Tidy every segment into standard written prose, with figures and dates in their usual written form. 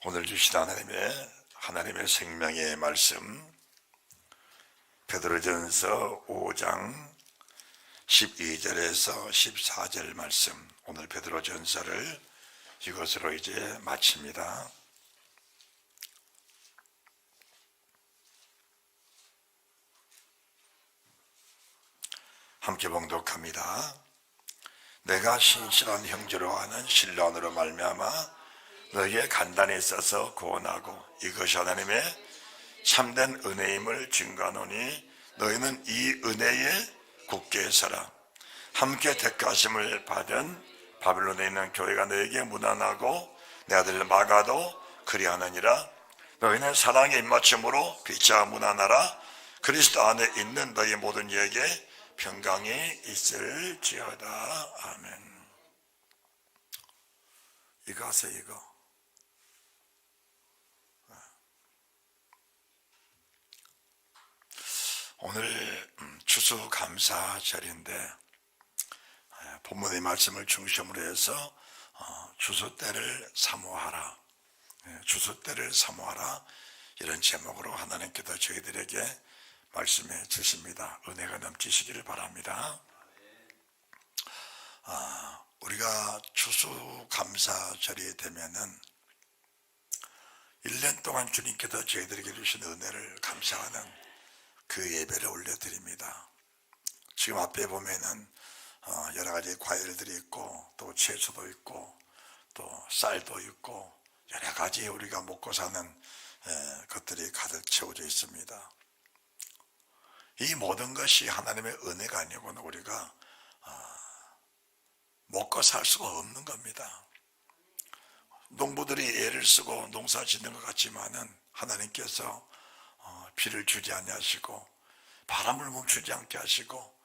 오늘 주신 하나님의 생명의 말씀 베드로전서 5장 12절에서 14절 말씀, 오늘 베드로전서를 이것으로 이제 마칩니다. 함께 봉독합니다. 내가 신실한 형제로 하는 신랑으로 말미암아 너희에 간단히 써서 구원하고 이것이 하나님의 참된 은혜임을 증거하노니 너희는 이 은혜에 굳게 서라. 함께 택하심을 받은 바벨론에 있는 교회가 너희에게 무난하고 내 아들 마가도 그리하느니라. 너희는 사랑의 입맞춤으로 빛과 무난하라. 그리스도 안에 있는 너희 모든 이에게 평강이 있을지어다. 아멘. 이거 하세요. 이거 오늘 추수감사절인데 본문의 말씀을 중심으로 해서 추수 때를 사모하라, 추수 때를 사모하라, 이런 제목으로 하나님께서 저희들에게 말씀해 주십니다. 은혜가 넘치시기를 바랍니다. 우리가 추수감사절이 되면은 1년 동안 주님께서 저희들에게 주신 은혜를 감사하는 그 예배를 올려드립니다. 지금 앞에 보면은 여러 가지 과일들이 있고 또 채소도 있고 또 쌀도 있고 여러 가지 우리가 먹고 사는 것들이 가득 채워져 있습니다. 이 모든 것이 하나님의 은혜가 아니고는 우리가 먹고 살 수가 없는 겁니다. 농부들이 애를 쓰고 농사 짓는 것 같지만은 하나님께서 비를 주지 아니하시고 바람을 멈추지 않게 하시고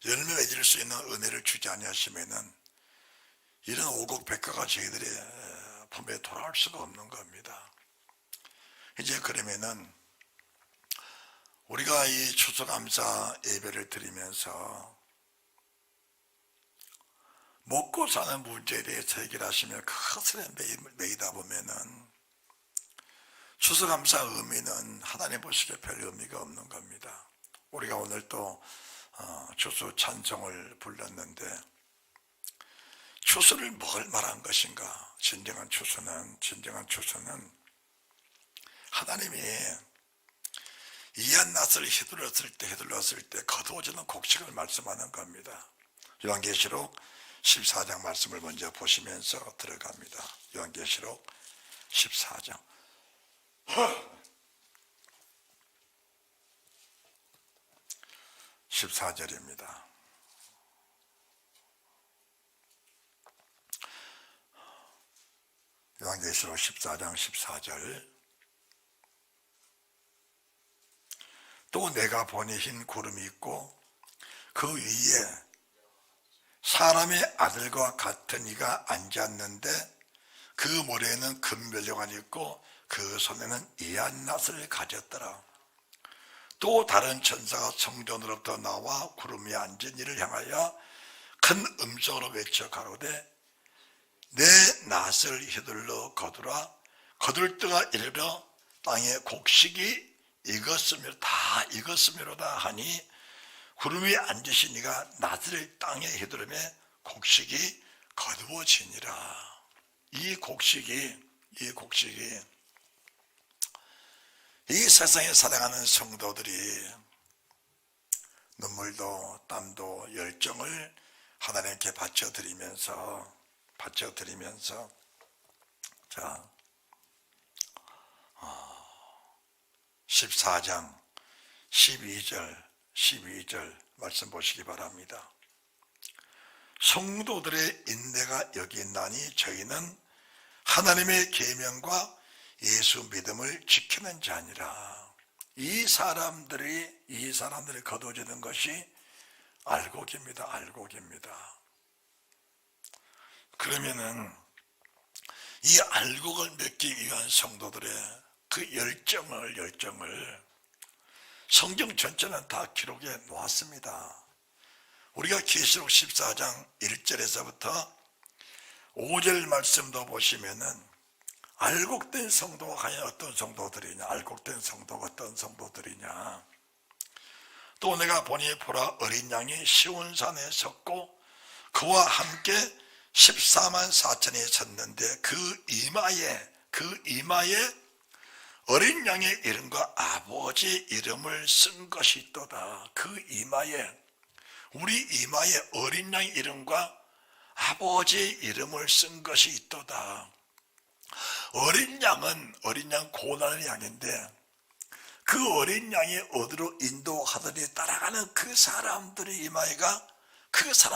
열매 맺을 수 있는 은혜를 주지 아니하시면은 이런 오곡백과가 저희들의 품에 돌아올 수가 없는 겁니다. 이제 그러면은 우리가 이 추수감사 예배를 드리면서 먹고 사는 문제에 대해서 해결하시며 그 것에 매이다 보면은 추수감사 의미는 하나님 보시기에 별 의미가 없는 겁니다. 우리가 오늘 또 추수 찬송을 불렀는데 추수를 뭘 말한 것인가? 진정한 추수는 하나님이 이한낫을 휘둘렀을 때 거두어지는 곡식을 말씀하는 겁니다. 요한계시록 14장 말씀을 먼저 보시면서 들어갑니다. 요한계시록 14장 14절입니다. 요한계시록 14장 14절. 또 내가 보니 흰 구름이 있고 그 위에 사람의 아들과 같은 이가 앉았는데 그 머리에는 금면류관이 있고 그 손에는 이한낫을 가졌더라. 또 다른 천사가 성전으로부터 나와 구름 위에 앉은 이를 향하여 큰 음성으로 외쳐 가로되 내 낫을 휘둘러 거두라. 거둘 때가 이르러 땅에 곡식이 다 익었음이로다 하니 구름 위에 앉으신 이가 낫을 땅에 휘두르매 곡식이 거두어지니라. 이 곡식이 이 세상에 살아가는 성도들이 눈물도 땀도 열정을 하나님께 바쳐드리면서 자 14장 12절 말씀 보시기 바랍니다. 성도들의 인내가 여기 있나니 저희는 하나님의 계명과 예수 믿음을 지키는 자니라. 이 사람들이 거두어지는 것이 알곡입니다. 그러면은 이 알곡을 맺기 위한 성도들의 그 열정을 성경 전체는 다 기록해 놓았습니다. 우리가 계시록 14장 1절에서부터 5절 말씀도 보시면은 알곡된 성도가 과연 어떤 성도들이냐? 알곡된 성도가 어떤 성도들이냐? 또 내가 보니 보라, 어린 양이 시온산에 섰고 그와 함께 14만 4천이 섰는데 그 이마에 어린 양의 이름과 아버지 이름을 쓴 것이 있도다. 그 이마에, 우리 이마에 어린 양의 이름과 아버지 이름을 쓴 것이 있도다. 어린 양 고난의 양인데 그 어린 양이 어디로 인도하더니 따라가는 그 사람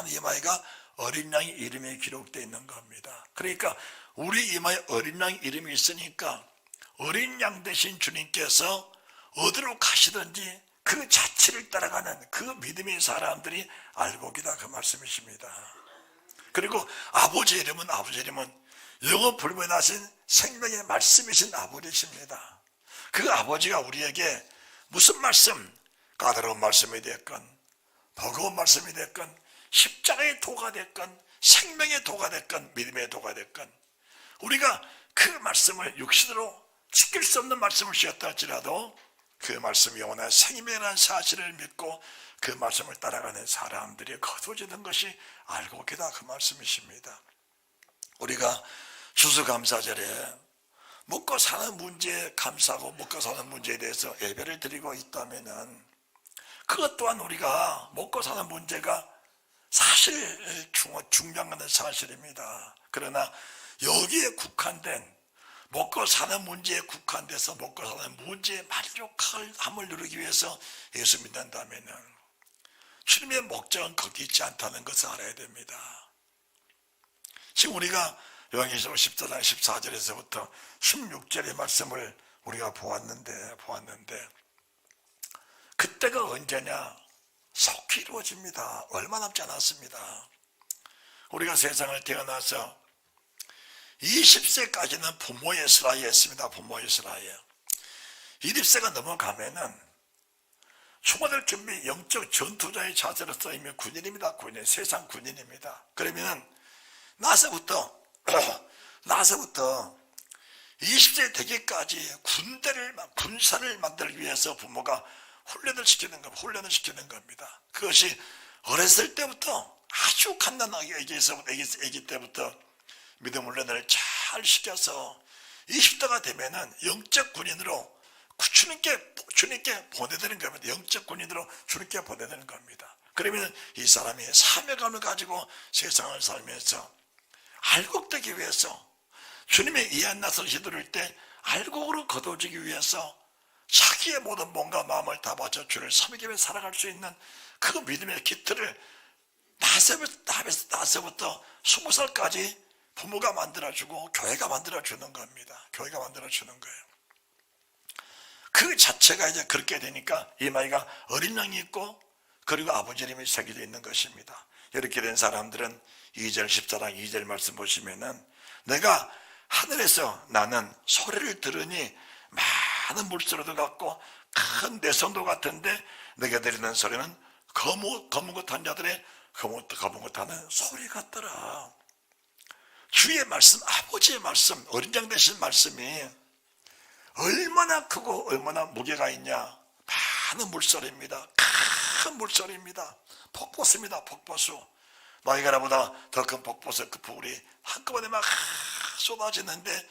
이마에가 어린 양의 이름이 기록되어 있는 겁니다. 그러니까 우리 이마에 어린 양의 이름이 있으니까 어린 양 대신 주님께서 어디로 가시든지 그 자취를 따라가는 그 믿음의 사람들이 알곡이다, 그 말씀이십니다. 그리고 아버지 이름은 영원 불변하신 생명의 말씀이신 아버지십니다. 그 아버지가 우리에게 무슨 말씀, 까다로운 말씀이 됐건 버거운 말씀이 됐건 십자가의 도가 됐건 생명의 도가 됐건 믿음의 도가 됐건 우리가 그 말씀을 육신으로 지킬 수 없는 말씀을 주셨다 할지라도 그 말씀이 영원한 생명이라는 사실을 믿고 그 말씀을 따라가는 사람들이 거두어지는 것이 알곡이다, 그 말씀이십니다. 우리가 추수감사절에 먹고 사는 문제에 감사하고 먹고 사는 문제에 대해서 예배를 드리고 있다면은 그것 또한 우리가 먹고 사는 문제가 사실 중요한 것은 사실입니다. 그러나 여기에 국한된 먹고 사는 문제에 국한돼서 먹고 사는 문제의 만족함을 누리기 위해서 예수 믿는다면은 주님의 목적은 거기 있지 않다는 것을 알아야 됩니다. 지금 우리가 요한계시록 14장 14절에서부터 16절의 말씀을 우리가 보았는데 그때가 언제냐? 속히 이루어집니다. 얼마 남지 않았습니다. 우리가 세상을 태어나서 20세까지는 부모의 슬하에 했습니다. 부모의 슬하에. 20세가 넘어가면은 총알을 준비 영적 전투자의 자세로서 이미 군인입니다. 군인, 세상 군인입니다. 그러면은 나서부터 20세 되기까지 군사를 만들기 위해서 부모가 훈련을 시키는 겁니다. 그것이 어렸을 때부터 아주 갓난아기 애기 때부터 믿음 훈련을 잘 시켜서 20대가 되면은 영적 군인으로 주님께 보내드리는 겁니다. 영적 군인으로 주님께 보내드리는 겁니다. 그러면 이 사람이 사명감을 가지고 세상을 살면서 알곡되기 위해서 주님의 이해한 낯을 휘두를 때 알곡으로 거둬지기 위해서 자기의 모든 몸과 마음을 다 바쳐 주를 섬기기 위해 살아갈 수 있는 그 믿음의 기틀을 나서부터 20살까지 부모가 만들어주고 교회가 만들어주는 겁니다. 교회가 만들어주는 거예요. 그 자체가 이제 그렇게 되니까 이마이가 어린 양이 있고 그리고 아버지 이름이 새겨져 있는 것입니다. 이렇게 된 사람들은 2절 14장 2절 말씀 보시면은 내가 하늘에서 나는 소리를 들으니 많은 물소리도 같고 큰 내성도 같은데 내가 들리는 소리는 거문 것한 자들의 거문 것하는 소리 같더라. 주의 말씀, 아버지의 말씀, 어린 양 되신 말씀이 얼마나 크고 얼마나 무게가 있냐. 많은 물소리입니다. 큰 물소리입니다. 폭포수입니다. 폭포수. 나이가라보다 더 큰 폭포수, 그 풀이 한꺼번에 막 쏟아지는데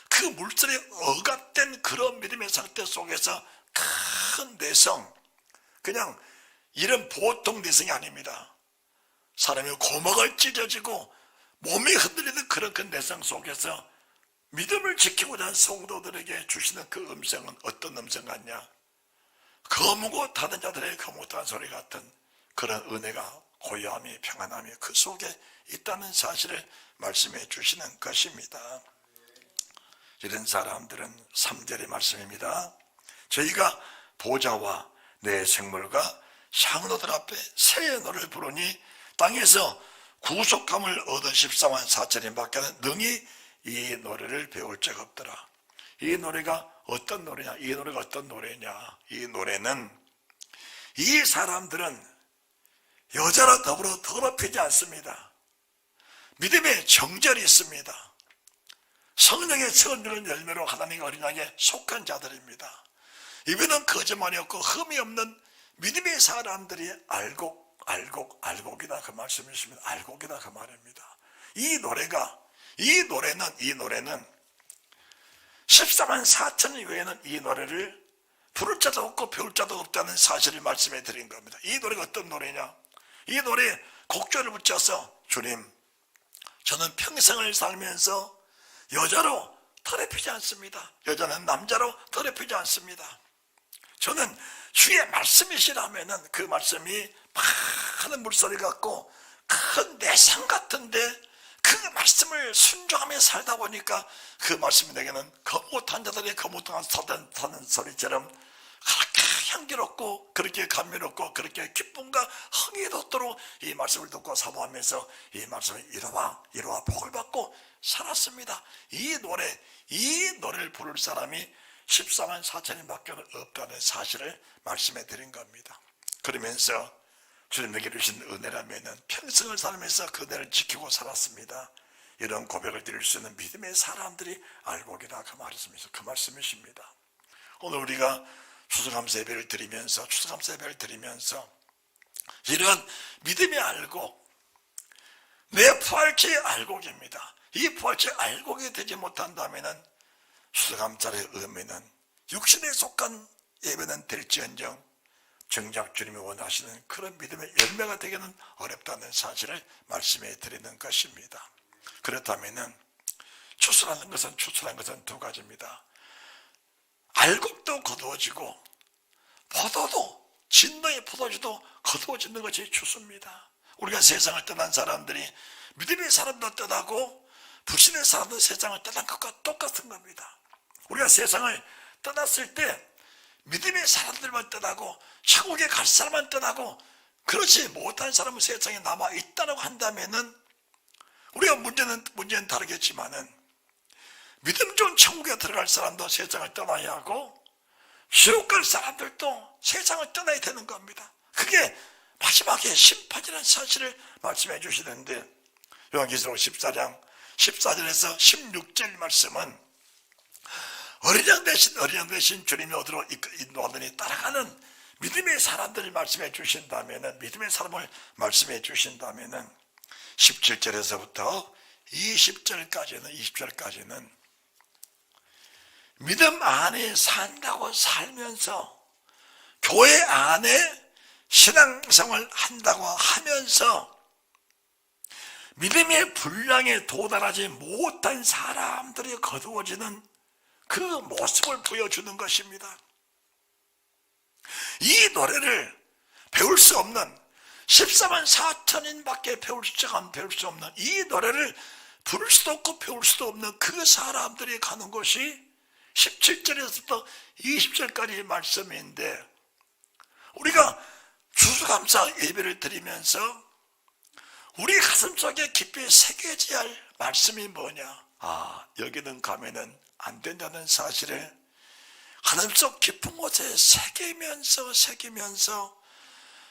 그 물소리에 억압된 그런 믿음의 상태 속에서 큰 내성, 그냥 이런 보통 내성이 아닙니다. 사람이 고막을 찢어지고 몸이 흔들리는 그런 큰 내성 속에서 믿음을 지키고자 하는 성도들에게 주시는 그 음성은 어떤 음성 같냐? 거무고 타는 자들의 거무고 타는 소리 같은 그런 은혜가, 고요함이, 평안함이 그 속에 있다는 사실을 말씀해 주시는 것입니다. 이런 사람들은 3절의 말씀입니다. 저희가 보좌와 내 생물과 향로들 앞에 새 노래를 부르니 땅에서 구속함을 얻은 14만 4천인 밖에는 능히 이 노래를 배울 적 없더라. 이 노래가 어떤 노래냐? 이 노래가 어떤 노래냐? 이 노래는 이 사람들은 여자로 더럽히지 않습니다. 믿음의 정절이 있습니다. 성령의 선을 열매로 하나님의 어린 양에 속한 자들입니다. 이번은 거짓말이 없고 흠이 없는 믿음의 사람들이 알곡이다 그 말씀이십니다. 알곡이다 그 말입니다. 이 노래는 14만 4천 이외에는 이 노래를 부를 자도 없고 배울 자도 없다는 사실을 말씀해 드린 겁니다. 이 노래가 어떤 노래냐? 이 노래에 곡조를 붙여서 주님, 저는 평생을 살면서 여자로 더럽히지 않습니다. 여자는 남자로 더럽히지 않습니다. 저는 주의 말씀이시라면은 그 말씀이 많은 물소리 같고 큰 내상 같은데 그 말씀을 순종하며 살다 보니까 그 말씀이 내게는 거뭇한 자들이 거뭇한 사는 소리처럼 그렇게 향기롭고 그렇게 감미롭고 그렇게 기쁨과 흥이 돋도록 이 말씀을 듣고 사모하면서 이 말씀을 이루와 복을 받고 살았습니다. 이 노래를 부를 사람이 14만 4천인 밖에 없다는 사실을 말씀해 드린 겁니다. 그러면서 주님에게 주신 은혜라면 평생을 살면서 그 은혜를 지키고 살았습니다. 이런 고백을 드릴 수 있는 믿음의 사람들이 알곡이다 그 말씀이십니다. 오늘 우리가 추수감사 예배를 드리면서 이런 믿음의 알곡, 내 부활체의 알곡입니다. 이 부활체의 알곡이 되지 못한다면 추수감사의 의미는 육신에 속한 예배는 될지언정 정작 주님이 원하시는 그런 믿음의 열매가 되기는 어렵다는 사실을 말씀해 드리는 것입니다. 그렇다면 추수라는 것은 두 가지입니다. 알곡도 거두어지고 포도도, 진노의 포도주도 거두어지는 것이 추수입니다. 우리가 세상을 떠난 사람들이 믿음의 사람도 떠나고 불신의 사람도 세상을 떠난 것과 똑같은 겁니다. 우리가 세상을 떠났을 때 믿음의 사람들만 떠나고 천국에 갈 사람만 떠나고 그렇지 못한 사람은 세상에 남아있다고 한다면은 우리가 문제는 다르겠지만은 믿음 좋은 천국에 들어갈 사람도 세상을 떠나야 하고 지옥 갈 사람들도 세상을 떠나야 되는 겁니다. 그게 마지막에 심판이라는 사실을 말씀해 주시는데 요한계시록 14장 14절에서 16절 말씀은 어린 양 대신 주님이 어디로 인도하더니 따라가는 믿음의 사람들을 말씀해 주신다면은 17절에서부터 20절까지는 믿음 안에 산다고 살면서 교회 안에 신앙생활을 한다고 하면서 믿음의 분량에 도달하지 못한 사람들이 거두어지는 그 모습을 보여주는 것입니다. 이 노래를 배울 수 없는 14만 4천인밖에 배울 수 없는 이 노래를 부를 수도 없고 배울 수도 없는 그 사람들이 가는 곳이 17절에서부터 20절까지의 말씀인데 우리가 추수감사 예배를 드리면서 우리 가슴속에 깊이 새겨져야 할 말씀이 뭐냐? 여기는 가면은 안 된다는 사실을 가슴속 깊은 곳에 새기면서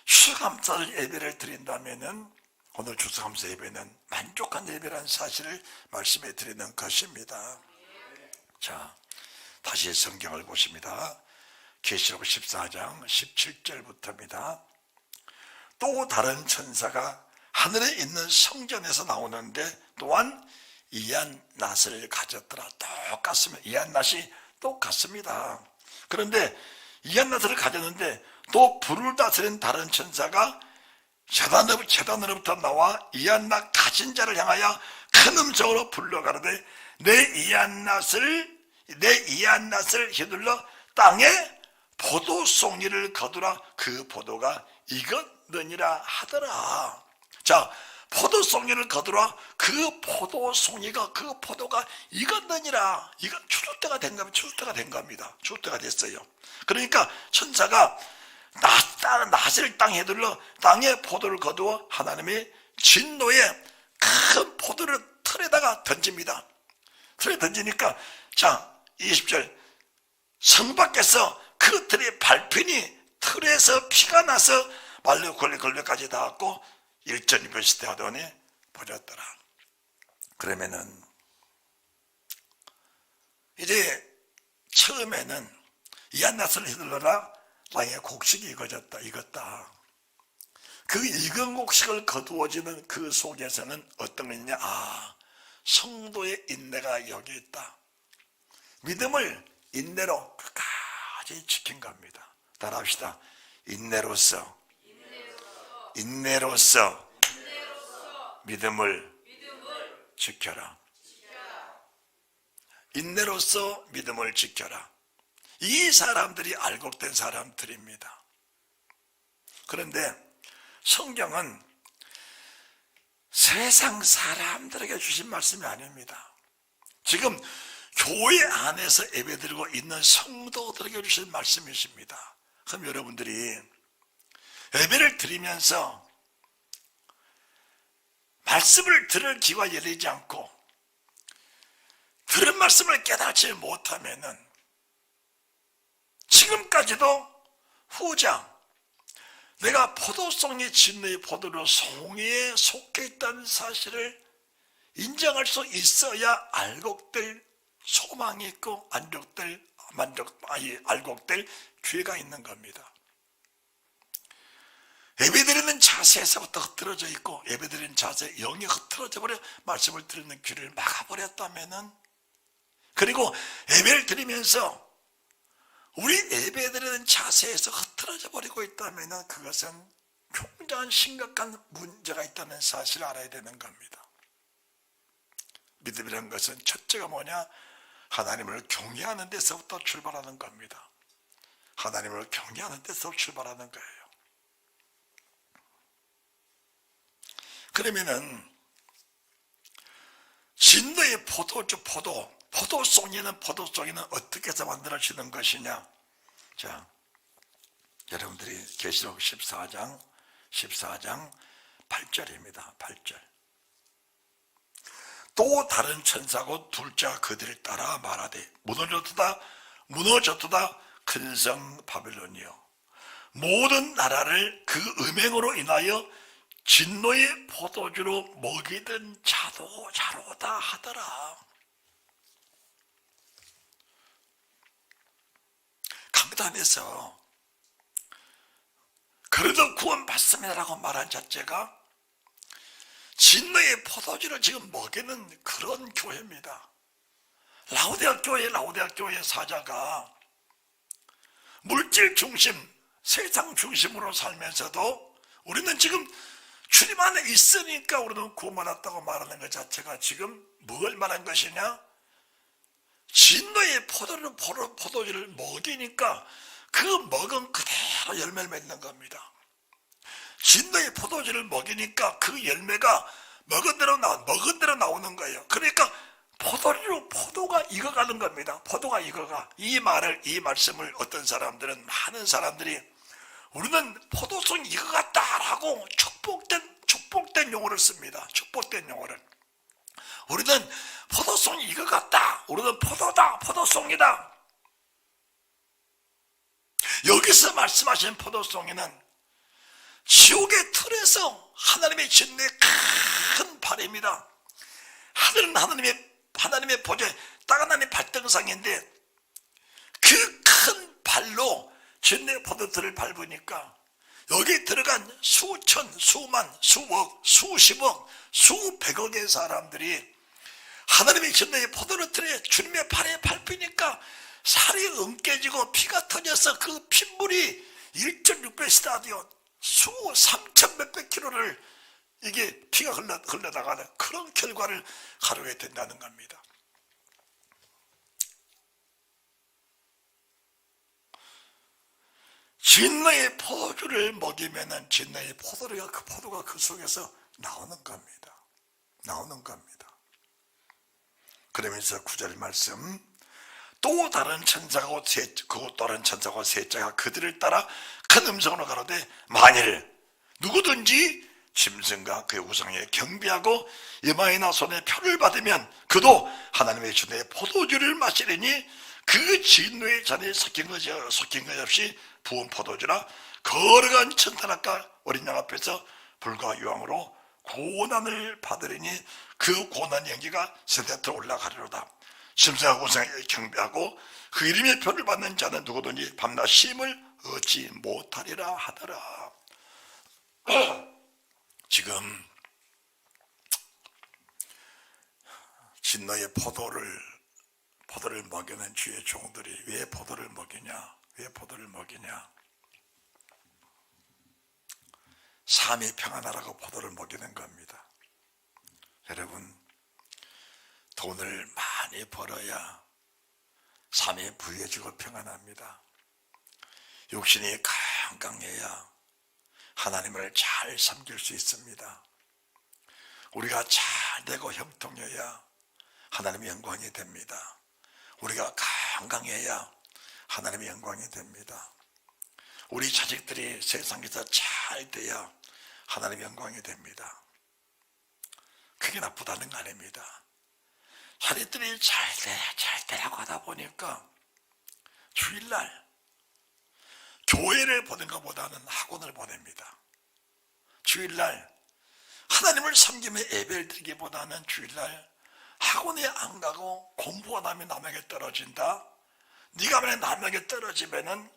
추수감사 예배를 드린다면은 오늘 추수감사 예배는 만족한 예배라는 사실을 말씀해 드리는 것입니다. 자, 다시 성경을 보십니다. 계시록 14장 17절부터입니다. 또 다른 천사가 하늘에 있는 성전에서 나오는데 또한 이한낫을 가졌더라. 똑같습니다. 이한낫이 똑같습니다. 그런데 이한낫을 가졌는데 또 불을 다스린 다른 천사가 제단으로부터 나와 이한낫 가진 자를 향하여 큰 음성으로 불러 가로되 내 이한낫을 휘둘러 땅에 포도송이를 거두라. 그 포도가 익었느니라 하더라. 자, 포도송이를 거두라. 그 포도가 익었느니라. 이건 추수 때가 된 겁니다. 추수 때가 됐어요. 그러니까 천사가 낫을 땅에 둘러 땅에 포도를 거두어 하나님의 진노에 큰 포도를 틀에다가 던집니다. 틀에 던지니까 자 20절 성 밖에서 그 틀이 밟히니 틀에서 피가 나서 말려 걸레까지 닿았고 일전이별시대 하더니 버렸더라. 그러면은 이제 처음에는 이한나스를 휘둘러라 땅에 곡식이 익었다. 그 익은 곡식을 거두어지는 그 속에서는 어떤 거냐? 성도의 인내가 여기 있다. 믿음을 인내로 끝까지 지킨 겁니다. 따라합시다. 인내로서 믿음을 지켜라. 인내로서 믿음을 지켜라. 이 사람들이 알곡된 사람들입니다. 그런데 성경은 세상 사람들에게 주신 말씀이 아닙니다. 지금 교회 안에서 예배드리고 있는 성도들에게 주신 말씀이십니다. 그럼 여러분들이 예배를 드리면서 말씀을 들을 귀가 열리지 않고 들은 말씀을 깨닫지 못하면은 지금까지도 후장, 내가 포도송이 진노의 포도로 송이에 속해 있다는 사실을 인정할 수 있어야 알곡될 소망이 있고 알곡될 기회가 있는 겁니다. 예배드리는 자세에서부터 흐트러져 있고 예배드리는 자세 영이 흐트러져 버려 말씀을 드리는 귀를 막아버렸다면은, 그리고 예배를 드리면서 우리 예배드리는 자세에서 흐트러져 버리고 있다면 그것은 굉장한 심각한 문제가 있다는 사실을 알아야 되는 겁니다. 믿음이라는 것은 첫째가 뭐냐? 하나님을 경외하는 데서부터 출발하는 겁니다. 하나님을 경외하는 데서 출발하는 거예요. 그러면은 진노의 포도송이는 어떻게 해서 만들어지는 것이냐? 자, 여러분들이 계시록 14장 8절입니다. 8절. 또 다른 천사고 둘째가 그들을 따라 말하되 무너졌도다 큰 성 바벨론이여, 모든 나라를 그 음행으로 인하여 진노의 포도주로 먹이던 자로다 하더라. 강단에서 그래도 구원받습니다라고 말한 자체가 진노의 포도주를 지금 먹이는 그런 교회입니다. 라오디아 교회 사자가 물질 중심, 세상 중심으로 살면서도 우리는 지금 주님 안에 있으니까 우리는 구원받았다고 말하는 것 자체가 지금 뭘 말한 것이냐? 진노의 포도주를 먹이니까 그 먹은 그대로 열매를 맺는 겁니다. 진노의 포도주를 먹이니까 그 열매가 먹은 대로 나오는 거예요. 그러니까 포도가 익어가는 겁니다. 포도가 익어가. 이 말씀을 어떤 사람들은, 많은 사람들이 우리는 포도송이 익어갔다라고 축복된 용어를 씁니다. 축복된 용어를. 우리는 포도송이 익어갔다. 우리는 포도송이다. 여기서 말씀하신 포도송이는 지옥의 틀에서 하나님의 진노의 큰 발입니다. 하늘은 하나님의 보좌, 땅 하나님의 발등상인데 그 큰 발로 진노의 포도들을 밟으니까 여기 들어간 수천, 수만, 수억, 수십억, 수백억의 사람들이 하나님의 진노의 포도틀에 주님의 발에 밟히니까 살이 응깨지고 피가 터져서 그 핏물이 1.6배 스타디온 수 3천 몇백 킬로를 이게 피가 흘러나가는 그런 결과를 가르게 된다는 겁니다. 진노의 포도주를 먹이면은 진노의 포도가 그 속에서 나오는 겁니다. 그러면서 9절 말씀, 또 다른 천사가 셋째가 그들을 따라 큰 음성으로 가로되 만일 누구든지 짐승과 그의 우상에 경배하고 이마에나 손에 표를 받으면 그도 하나님의 진노의 포도주를 마시리니 그 진노의 잔에 섞인 것 없이 부은 포도주라 거룩한 천사락과 어린 양 앞에서 불과 유황으로 고난을 받으리니 그 고난 연기가 세대로 올라가리로다. 심사하고 우상에게 경배하고 그 이름의 표를 받는 자는 누구든지 밤낮 쉼을 얻지 못하리라 하더라. 지금 진노의 포도를 먹이는 주의 종들이 왜 포도를 먹이냐? 왜 포도를 먹이냐? 삶이 평안하라고 포도를 먹이는 겁니다. 여러분, 돈을 많이 벌어야 삶이 부유해지고 평안합니다. 육신이 강강해야 하나님을 잘 섬길 수 있습니다. 우리가 잘 되고 형통해야 하나님의 영광이 됩니다. 우리가 강강해야 하나님의 영광이 됩니다. 우리 자식들이 세상에서 잘 돼야 하나님의 영광이 됩니다. 그게 나쁘다는 거 아닙니다. 자식들이 잘 되라고 하다 보니까 주일날 교회를 보는 것보다는 학원을 보냅니다. 주일날 하나님을 섬기며 예배를 드리기보다는 주일날 학원에 안 가고 공부가 하면 남에게 떨어진다. 네가 만약 남에게 떨어지면은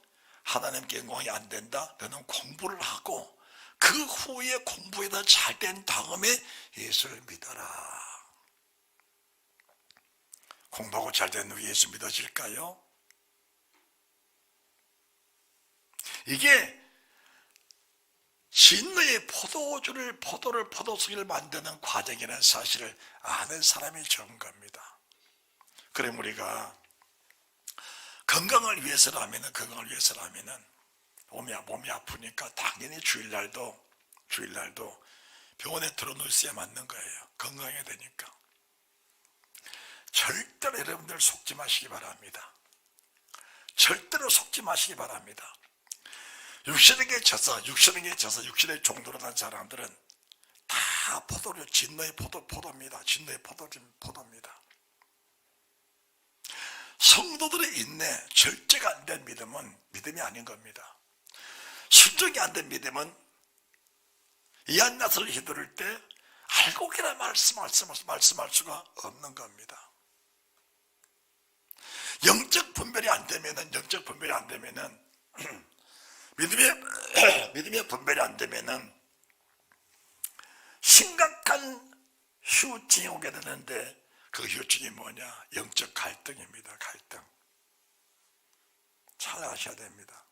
하나님께 영광이 안 된다. 너는 공부를 하고 그 후에 공부에다 잘 된 다음에 예수를 믿어라. 공부하고 잘 된 후 예수 믿어질까요? 이게 진노의 포도송이를 만드는 과정이라는 사실을 아는 사람이 적은 겁니다. 그럼 우리가 건강을 위해서라면은 몸이 아프니까 당연히 주일날도 병원에 들어놓을 수야 맞는 거예요. 건강해야 되니까. 절대로 여러분들 속지 마시기 바랍니다. 절대로 속지 마시기 바랍니다. 육신에게 져서 육신의 종도로 난 사람들은 다 포도를 진노의 포도입니다. 진노의 포도입니다. 성도들의 인내, 절제가 안 된 믿음은 믿음이 아닌 겁니다. 순종이 안 된 믿음은 이한나스를 휘두를 때 알곡이라 말씀할 수가 없는 겁니다. 영적 분별이 안 되면은 믿음의 분별이 안 되면은 심각한 후유증이 오게 되는데 그 후유증이 뭐냐? 영적 갈등입니다. 갈등. 잘 아셔야 됩니다.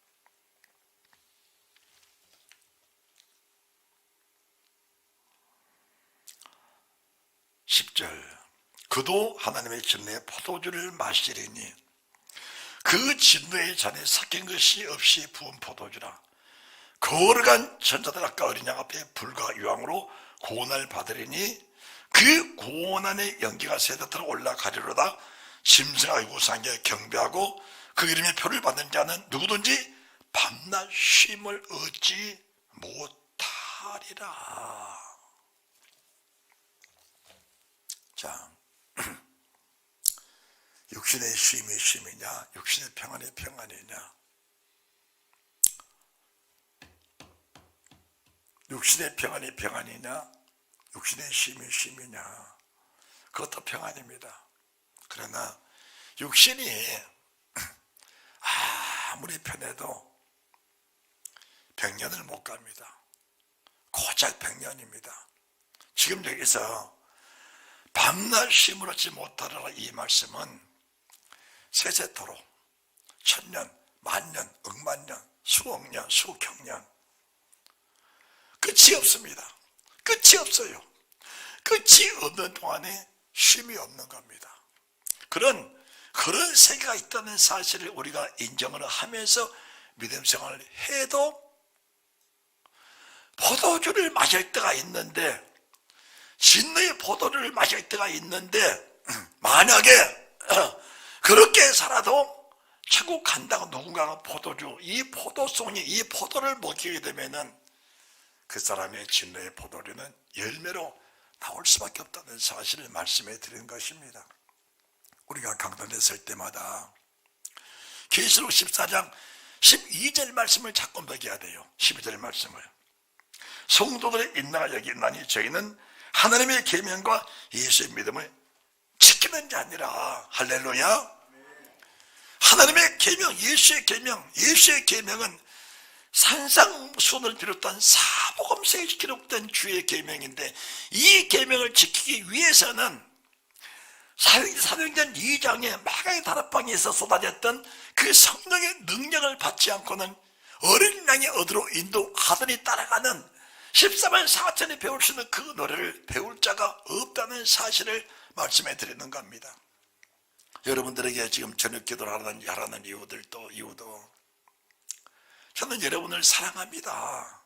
그도 하나님의 진노의 포도주를 마시리니 그 진노의 잔에 섞인 것이 없이 부은 포도주라. 거룩한 천사들 아까 어린 양 앞에 불과 유황으로 고난을 받으리니 그 고난의 연기가 세대로 올라가리로다. 짐승하고 우상에게 경배하고 그 이름의 표를 받는 자는 누구든지 밤낮 쉼을 얻지 못하리라. 자, 육신의 쉼이 쉼이냐, 육신의 평안이 평안이냐, 육신의 평안이 평안이냐, 육신의 쉼이 쉼이냐, 그것도 평안입니다. 그러나 육신이 아무리 편해도 100년을 못 갑니다. 고작 100년입니다. 지금 여기서 밤낮 쉼을 얻지 못하리라 이 말씀은 세세토록 천년, 만년, 억만년, 수억년, 수억년 끝이 없습니다. 끝이 없어요. 끝이 없는 동안에 쉼이 없는 겁니다. 그런 세계가 있다는 사실을 우리가 인정을 하면서 믿음 생활을 해도 포도주를 마실 때가 있는데, 진노의 포도를 마실 때가 있는데, 만약에 그렇게 살아도 천국 간다고 누군가가 포도주, 이 포도송이, 이 포도를 먹이게 되면은 그 사람의 진노의 포도주는 열매로 나올 수밖에 없다는 사실을 말씀해 드린 것입니다. 우리가 강단에 설 때마다 계시록 14장 12절 말씀을 자꾸 먹여야 돼요. 12절 말씀을. 성도들의 인내가 여기 있나니 저희는 하나님의 계명과 예수의 믿음을 지키는 게 아니라, 할렐루야, 하나님의 계명, 예수의 계명, 예수의 계명은 산상수훈을 비롯한 사복음서에 기록된 주의 계명인데, 이 계명을 지키기 위해서는 사도행전 2장에 마가의 다락방에서 쏟아졌던 그 성령의 능력을 받지 않고는 어린 양의 어디로 인도하더니 따라가는 14만 4천이 배울 수 있는 그 노래를 배울 자가 없다는 사실을 말씀해 드리는 겁니다. 여러분들에게 지금 저녁 기도를 하라는 이유도 저는 여러분을 사랑합니다.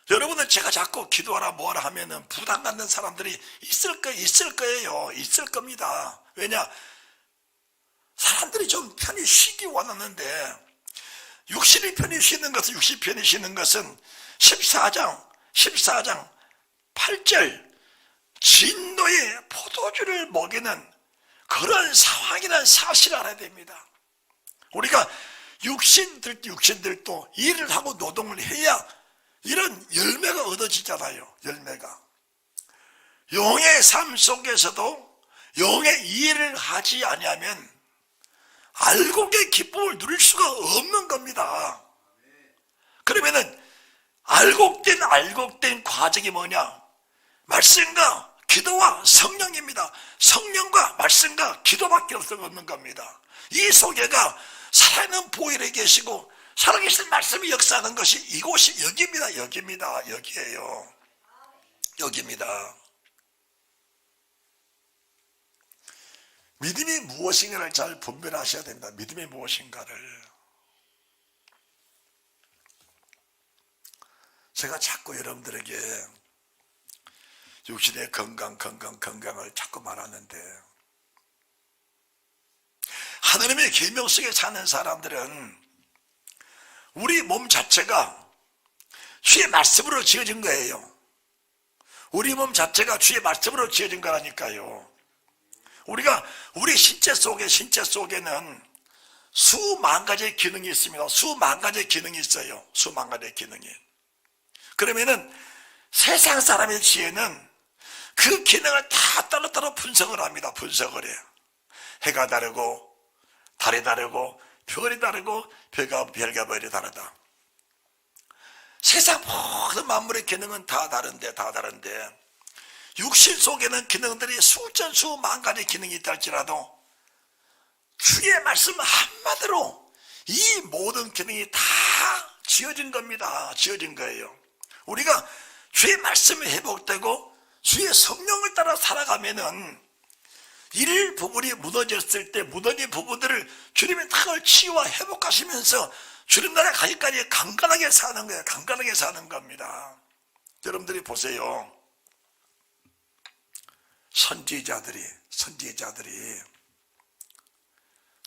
여러분은 제가 자꾸 기도하라 뭐하라 하면은 부담 갖는 사람들이 있을 거예요. 있을 겁니다. 왜냐? 사람들이 좀 편히 쉬기 원하는데, 육신이 편히 쉬는 것은 14장 8절 진노의 포도주를 먹이는 그런 상황이라는 사실을 알아야 됩니다. 우리가 육신들도 일을 하고 노동을 해야 이런 열매가 얻어지잖아요. 열매가. 영의 삶 속에서도 영의 일을 하지 아니하면 알곡의 기쁨을 누릴 수가 없는 겁니다. 그러면은 알곡된 과정이 뭐냐? 말씀과 기도와 성령입니다. 성령과 말씀과 기도밖에 없는 겁니다. 이 소개가 살아있는 보혈에 계시고 살아계신 말씀이 역사하는 것이 이곳이 여기예요. 여기입니다. 믿음이 무엇인가를 잘 분별하셔야 됩니다. 믿음이 무엇인가를. 제가 자꾸 여러분들에게 육신의 건강을 자꾸 말하는데, 하나님의 계명 속에 사는 사람들은 우리 몸 자체가 주의 말씀으로 지어진 거예요. 우리 몸 자체가 주의 말씀으로 지어진 거라니까요. 우리 신체 속에는 수만 가지의 기능이 있습니다. 수만 가지의 기능이 있어요. 수만 가지의 기능이. 그러면은 세상 사람의 지혜는 그 기능을 다 따로따로 분석을 합니다. 분석을 해요. 해가 다르고 달이 다르고 별이 다르고 별과 별이 다르다. 세상 모든 만물의 기능은 다 다른데 육신 속에는 기능들이 수만 가지 기능이 있다 할지라도 주의 말씀 한마디로 이 모든 기능이 다 지어진 겁니다. 지어진 거예요. 우리가 주의 말씀이 회복되고 주의 성령을 따라 살아가면은 일 부분이 무너졌을 때 무너진 부분들을 주님의 탁을 치유와 회복하시면서 주님 나라 가기까지 강건하게 사는 거예요. 강건하게 사는 겁니다. 여러분들이 보세요. 선지자들이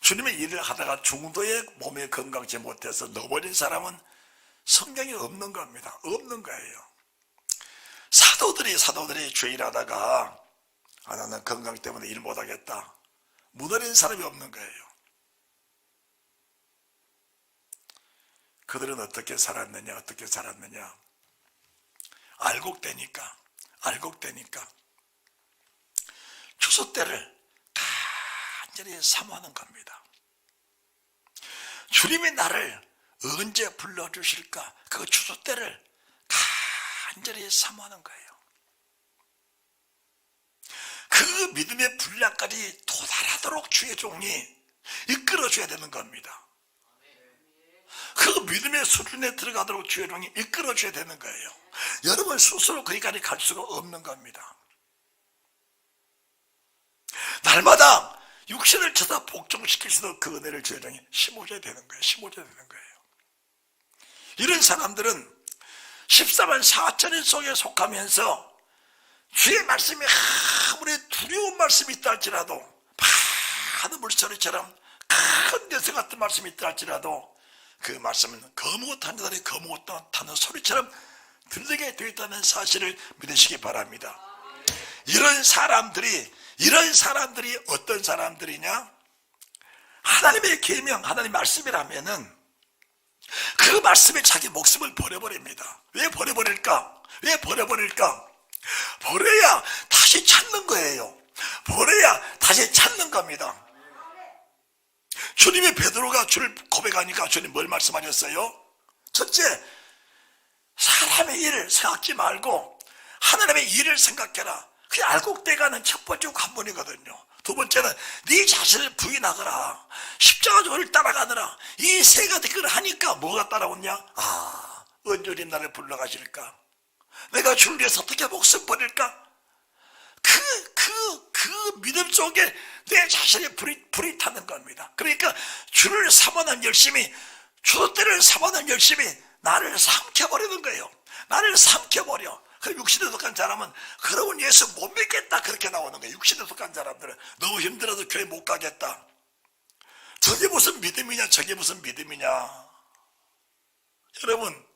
주님의 일을 하다가 중도의 몸에 건강치 못해서 넣어버린 사람은 성경이 없는 겁니다. 없는 거예요. 사도들이 죄일하다가 나는 건강 때문에 일 못하겠다. 무너진 사람이 없는 거예요. 그들은 어떻게 살았느냐? 알곡되니까 추수 때를 간절히 사모하는 겁니다. 주님이 나를 언제 불러주실까? 그 추수 때를 간절히 사모하는 거예요. 그 믿음의 분량까지 도달하도록 주의 종이 이끌어줘야 되는 겁니다. 그 믿음의 수준에 들어가도록 주의 종이 이끌어줘야 되는 거예요. 여러분 스스로 거기까지 갈 수가 없는 겁니다. 날마다 육신을 쳐서 복종시킬 수 있는 그 은혜를 주의 종이 심어줘야 되는 거예요. 이런 사람들은 14만 4천인 속에 속하면서 주의 말씀이 아무리 두려운 말씀이 있다 할지라도, 많은 물소리처럼 큰 대서 같은 말씀이 있다 할지라도 그 말씀은 거무것한 자들이 거무것하는 소리처럼 들리게 되어 있다는 사실을 믿으시기 바랍니다. 이런 사람들이 어떤 사람들이냐? 하나님의 계명, 하나님의 말씀이라면은 그 말씀에 자기 목숨을 버려버립니다. 왜 버려버릴까? 버려야 다시 찾는 거예요. 버려야 다시 찾는 겁니다. 주님이 베드로가 주를 고백하니까 주님 뭘 말씀하셨어요? 첫째, 사람의 일을 생각지 말고 하나님의 일을 생각해라. 그게 알곡대가는 첫 번째 관문이거든요. 두 번째는 네 자신을 부인하거라. 십자가를 따라가느라. 이 세 가지 그걸 하니까 뭐가 따라오냐? 언제리 나를 불러가실까? 내가 주를 위해서 어떻게 목숨 버릴까? 그 믿음 속에 내 자신의 불이 타는 겁니다. 그러니까 주를 삼아는 열심히, 주도때를 삼아는 열심히 나를 삼켜버리는 거예요. 나를 삼켜버려. 그 육신에 속한 사람은 그러면 예수 못 믿겠다 그렇게 나오는 거예요. 육신에 속한 사람들은 너무 힘들어도 교회 못 가겠다. 저게 무슨 믿음이냐, 저게 무슨 믿음이냐. 여러분,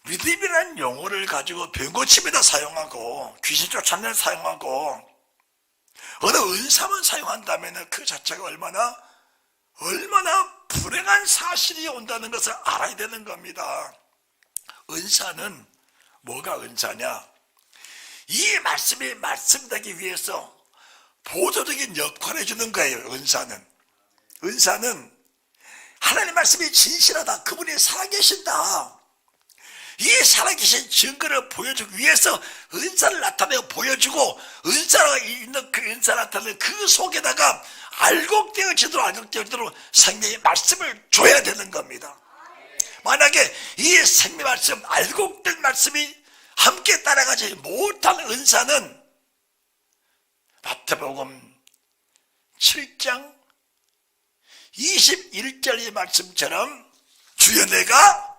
믿음이라는 용어를 가지고 병고침에다 사용하고 귀신 쫓아내는 사용하고 어느 은사만 사용한다면 그 자체가 얼마나 불행한 사실이 온다는 것을 알아야 되는 겁니다. 은사는 뭐가 은사냐? 이 말씀이 말씀되기 위해서 보조적인 역할을 해주는 거예요. 은사는 하나님 말씀이 진실하다, 그분이 살아계신다, 이 살아계신 증거를 보여주기 위해서 은사를 나타내고 보여주고, 은사가 있는 그 은사 나타내는 그 속에다가 알곡되어지도록 생명의 말씀을 줘야 되는 겁니다. 만약에 이 생명 말씀, 알곡된 말씀이 함께 따라가지 못한 은사는 마태복음 7장 21절의 말씀처럼 주여 내가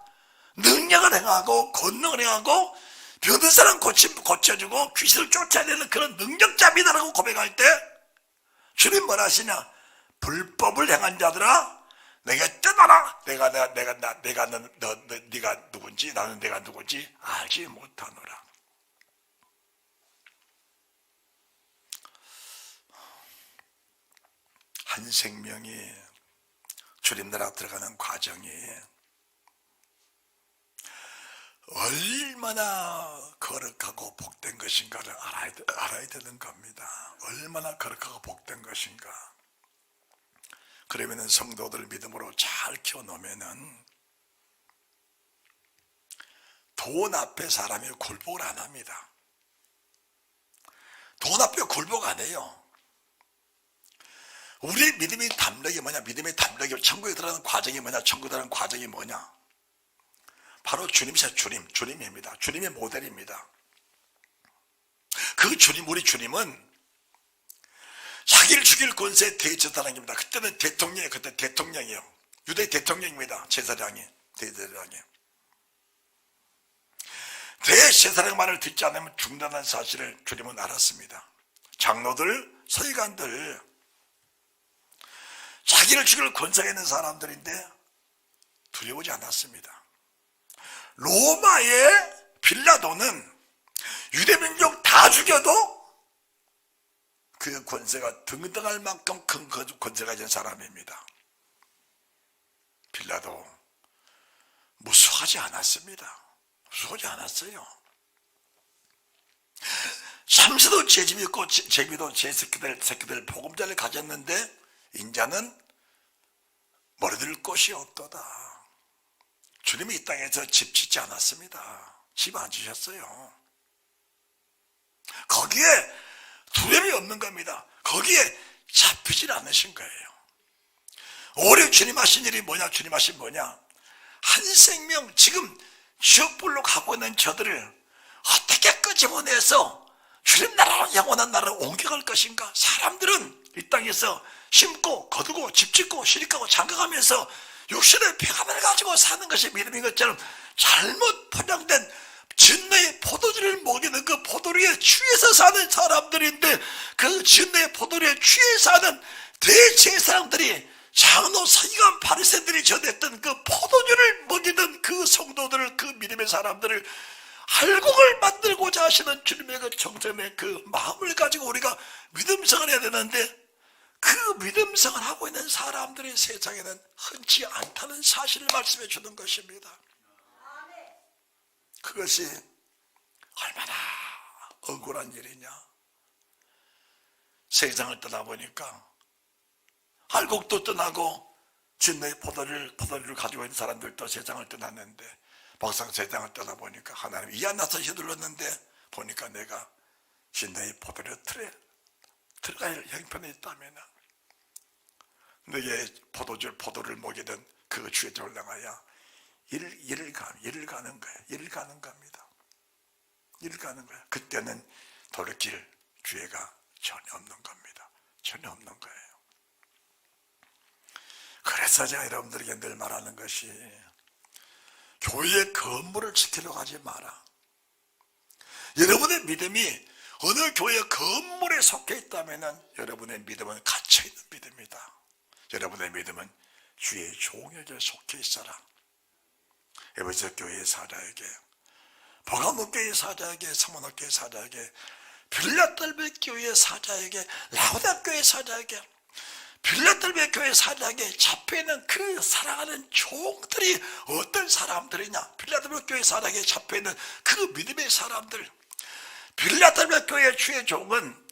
능력을 행하고 권능을 행하고 병든 사람 고쳐주고 귀신을 쫓아내는 그런 능력자입니다라고 고백할 때 주님 뭐라 하시냐? 불법을 행한 자들아 내가 떠나라. 네가 누군지 나는 내가 누군지 알지 못하노라. 한 생명이 주님 나라 들어가는 과정이 얼마나 거룩하고 복된 것인가를 알아야 되는 겁니다. 얼마나 거룩하고 복된 것인가. 그러면은 성도들 믿음으로 잘 키워놓으면은 돈 앞에 사람이 굴복을 안 합니다. 돈 앞에 굴복 안 해요. 우리 믿음의 담력이 뭐냐? 믿음의 담력이 천국에 들어가는 과정이 뭐냐? 천국에 들어가는 과정이 뭐냐? 바로 주님이세요. 주님입니다. 주님의 모델입니다. 그 주님, 우리 주님은 자기를 죽일 권세의 대제사장입니다. 그때는 그때 대통령이에요. 유대 대통령입니다. 제사장이, 대제사장이. 대제사장 말을 듣지 않으면 죽는다는 사실을 주님은 알았습니다. 장로들, 서기관들, 자기를 죽일 권세가 있는 사람들인데 두려워하지 않았습니다. 로마의 빌라도는 유대민족 다 죽여도 그 권세가 등등할 만큼 큰 권세가 있는 사람입니다. 빌라도 무수하지 않았습니다. 무수하지 않았어요. 삼세도 죄짐이 있고 제비도 제 새끼들 보금자를 가졌는데 인자는 머리들 곳이 없도다. 주님이 이 땅에서 집 짓지 않았습니다. 집 안 지셨어요. 거기에 두려움이 없는 겁니다. 거기에 잡히질 않으신 거예요. 오래 주님 하신 일이 뭐냐? 주님 하신 뭐냐? 한 생명, 지금 지옥불로 가고 있는 저들을 어떻게 끄집어내서 주님 나라로, 영원한 나라로 옮겨갈 것인가? 사람들은 이 땅에서 심고 거두고 집 짓고 시집가고 장가가면서 육신의 평안을 가지고 사는 것이 믿음인 것처럼 잘못 포장된 진노의 포도주를 먹이는 그 포도류에 취해서 사는 사람들인데, 그 진노의 포도류에 취해 사는 대제사장들이, 장로, 서기관, 바리새인들이 전했던 그 포도주를 먹이던 그 성도들을, 그 믿음의 사람들을 알곡을 만들고자 하시는 주님의 그 정점의 그 마음을 가지고 우리가 믿음생활을 해야 되는데, 그 믿음생활을 하고 있는 사람들이 세상에는 흔치 않다는 사실을 말씀해 주는 것입니다. 그것이 얼마나 억울한 일이냐. 세상을 떠나보니까 할곡도 떠나고 진노의 포도주를 가지고 있는 사람들도 세상을 떠났는데 막상 세상을 떠나보니까 하나님 이 안 나서 휘둘렀는데 보니까 내가 진노의 포도주 틀에 들어갈 형편에 있다면 너의 포도를 먹이던 그 주의 종을 향하여 일을 가는 거예요. 일을 가는 겁니다. 일을 가는 거예요. 그때는 돌이킬 기회가 전혀 없는 겁니다. 전혀 없는 거예요. 그래서 제가 여러분들에게 늘 말하는 것이 교회의 건물을 지키려고 하지 마라. 여러분의 믿음이 어느 교회 건물에 속해 있다면 여러분의 믿음은 갇혀있는 믿음이다. 여러분의 믿음은 주의 종에게 속해 있어라. 에베소 교회의 사자에게, 버가모 교회의 사자에게, 사모나 교회의 사자에게, 빌라델비아 교회의 사자에게, 라오디게아 교회의 사자에게, 빌라델비아 교회 사장에 잡혀있는 그 사랑하는 종들이 어떤 사람들이냐? 빌라델비아 교회 사장에 잡혀있는 그 믿음의 사람들. 빌라델비아 교회 주의 종은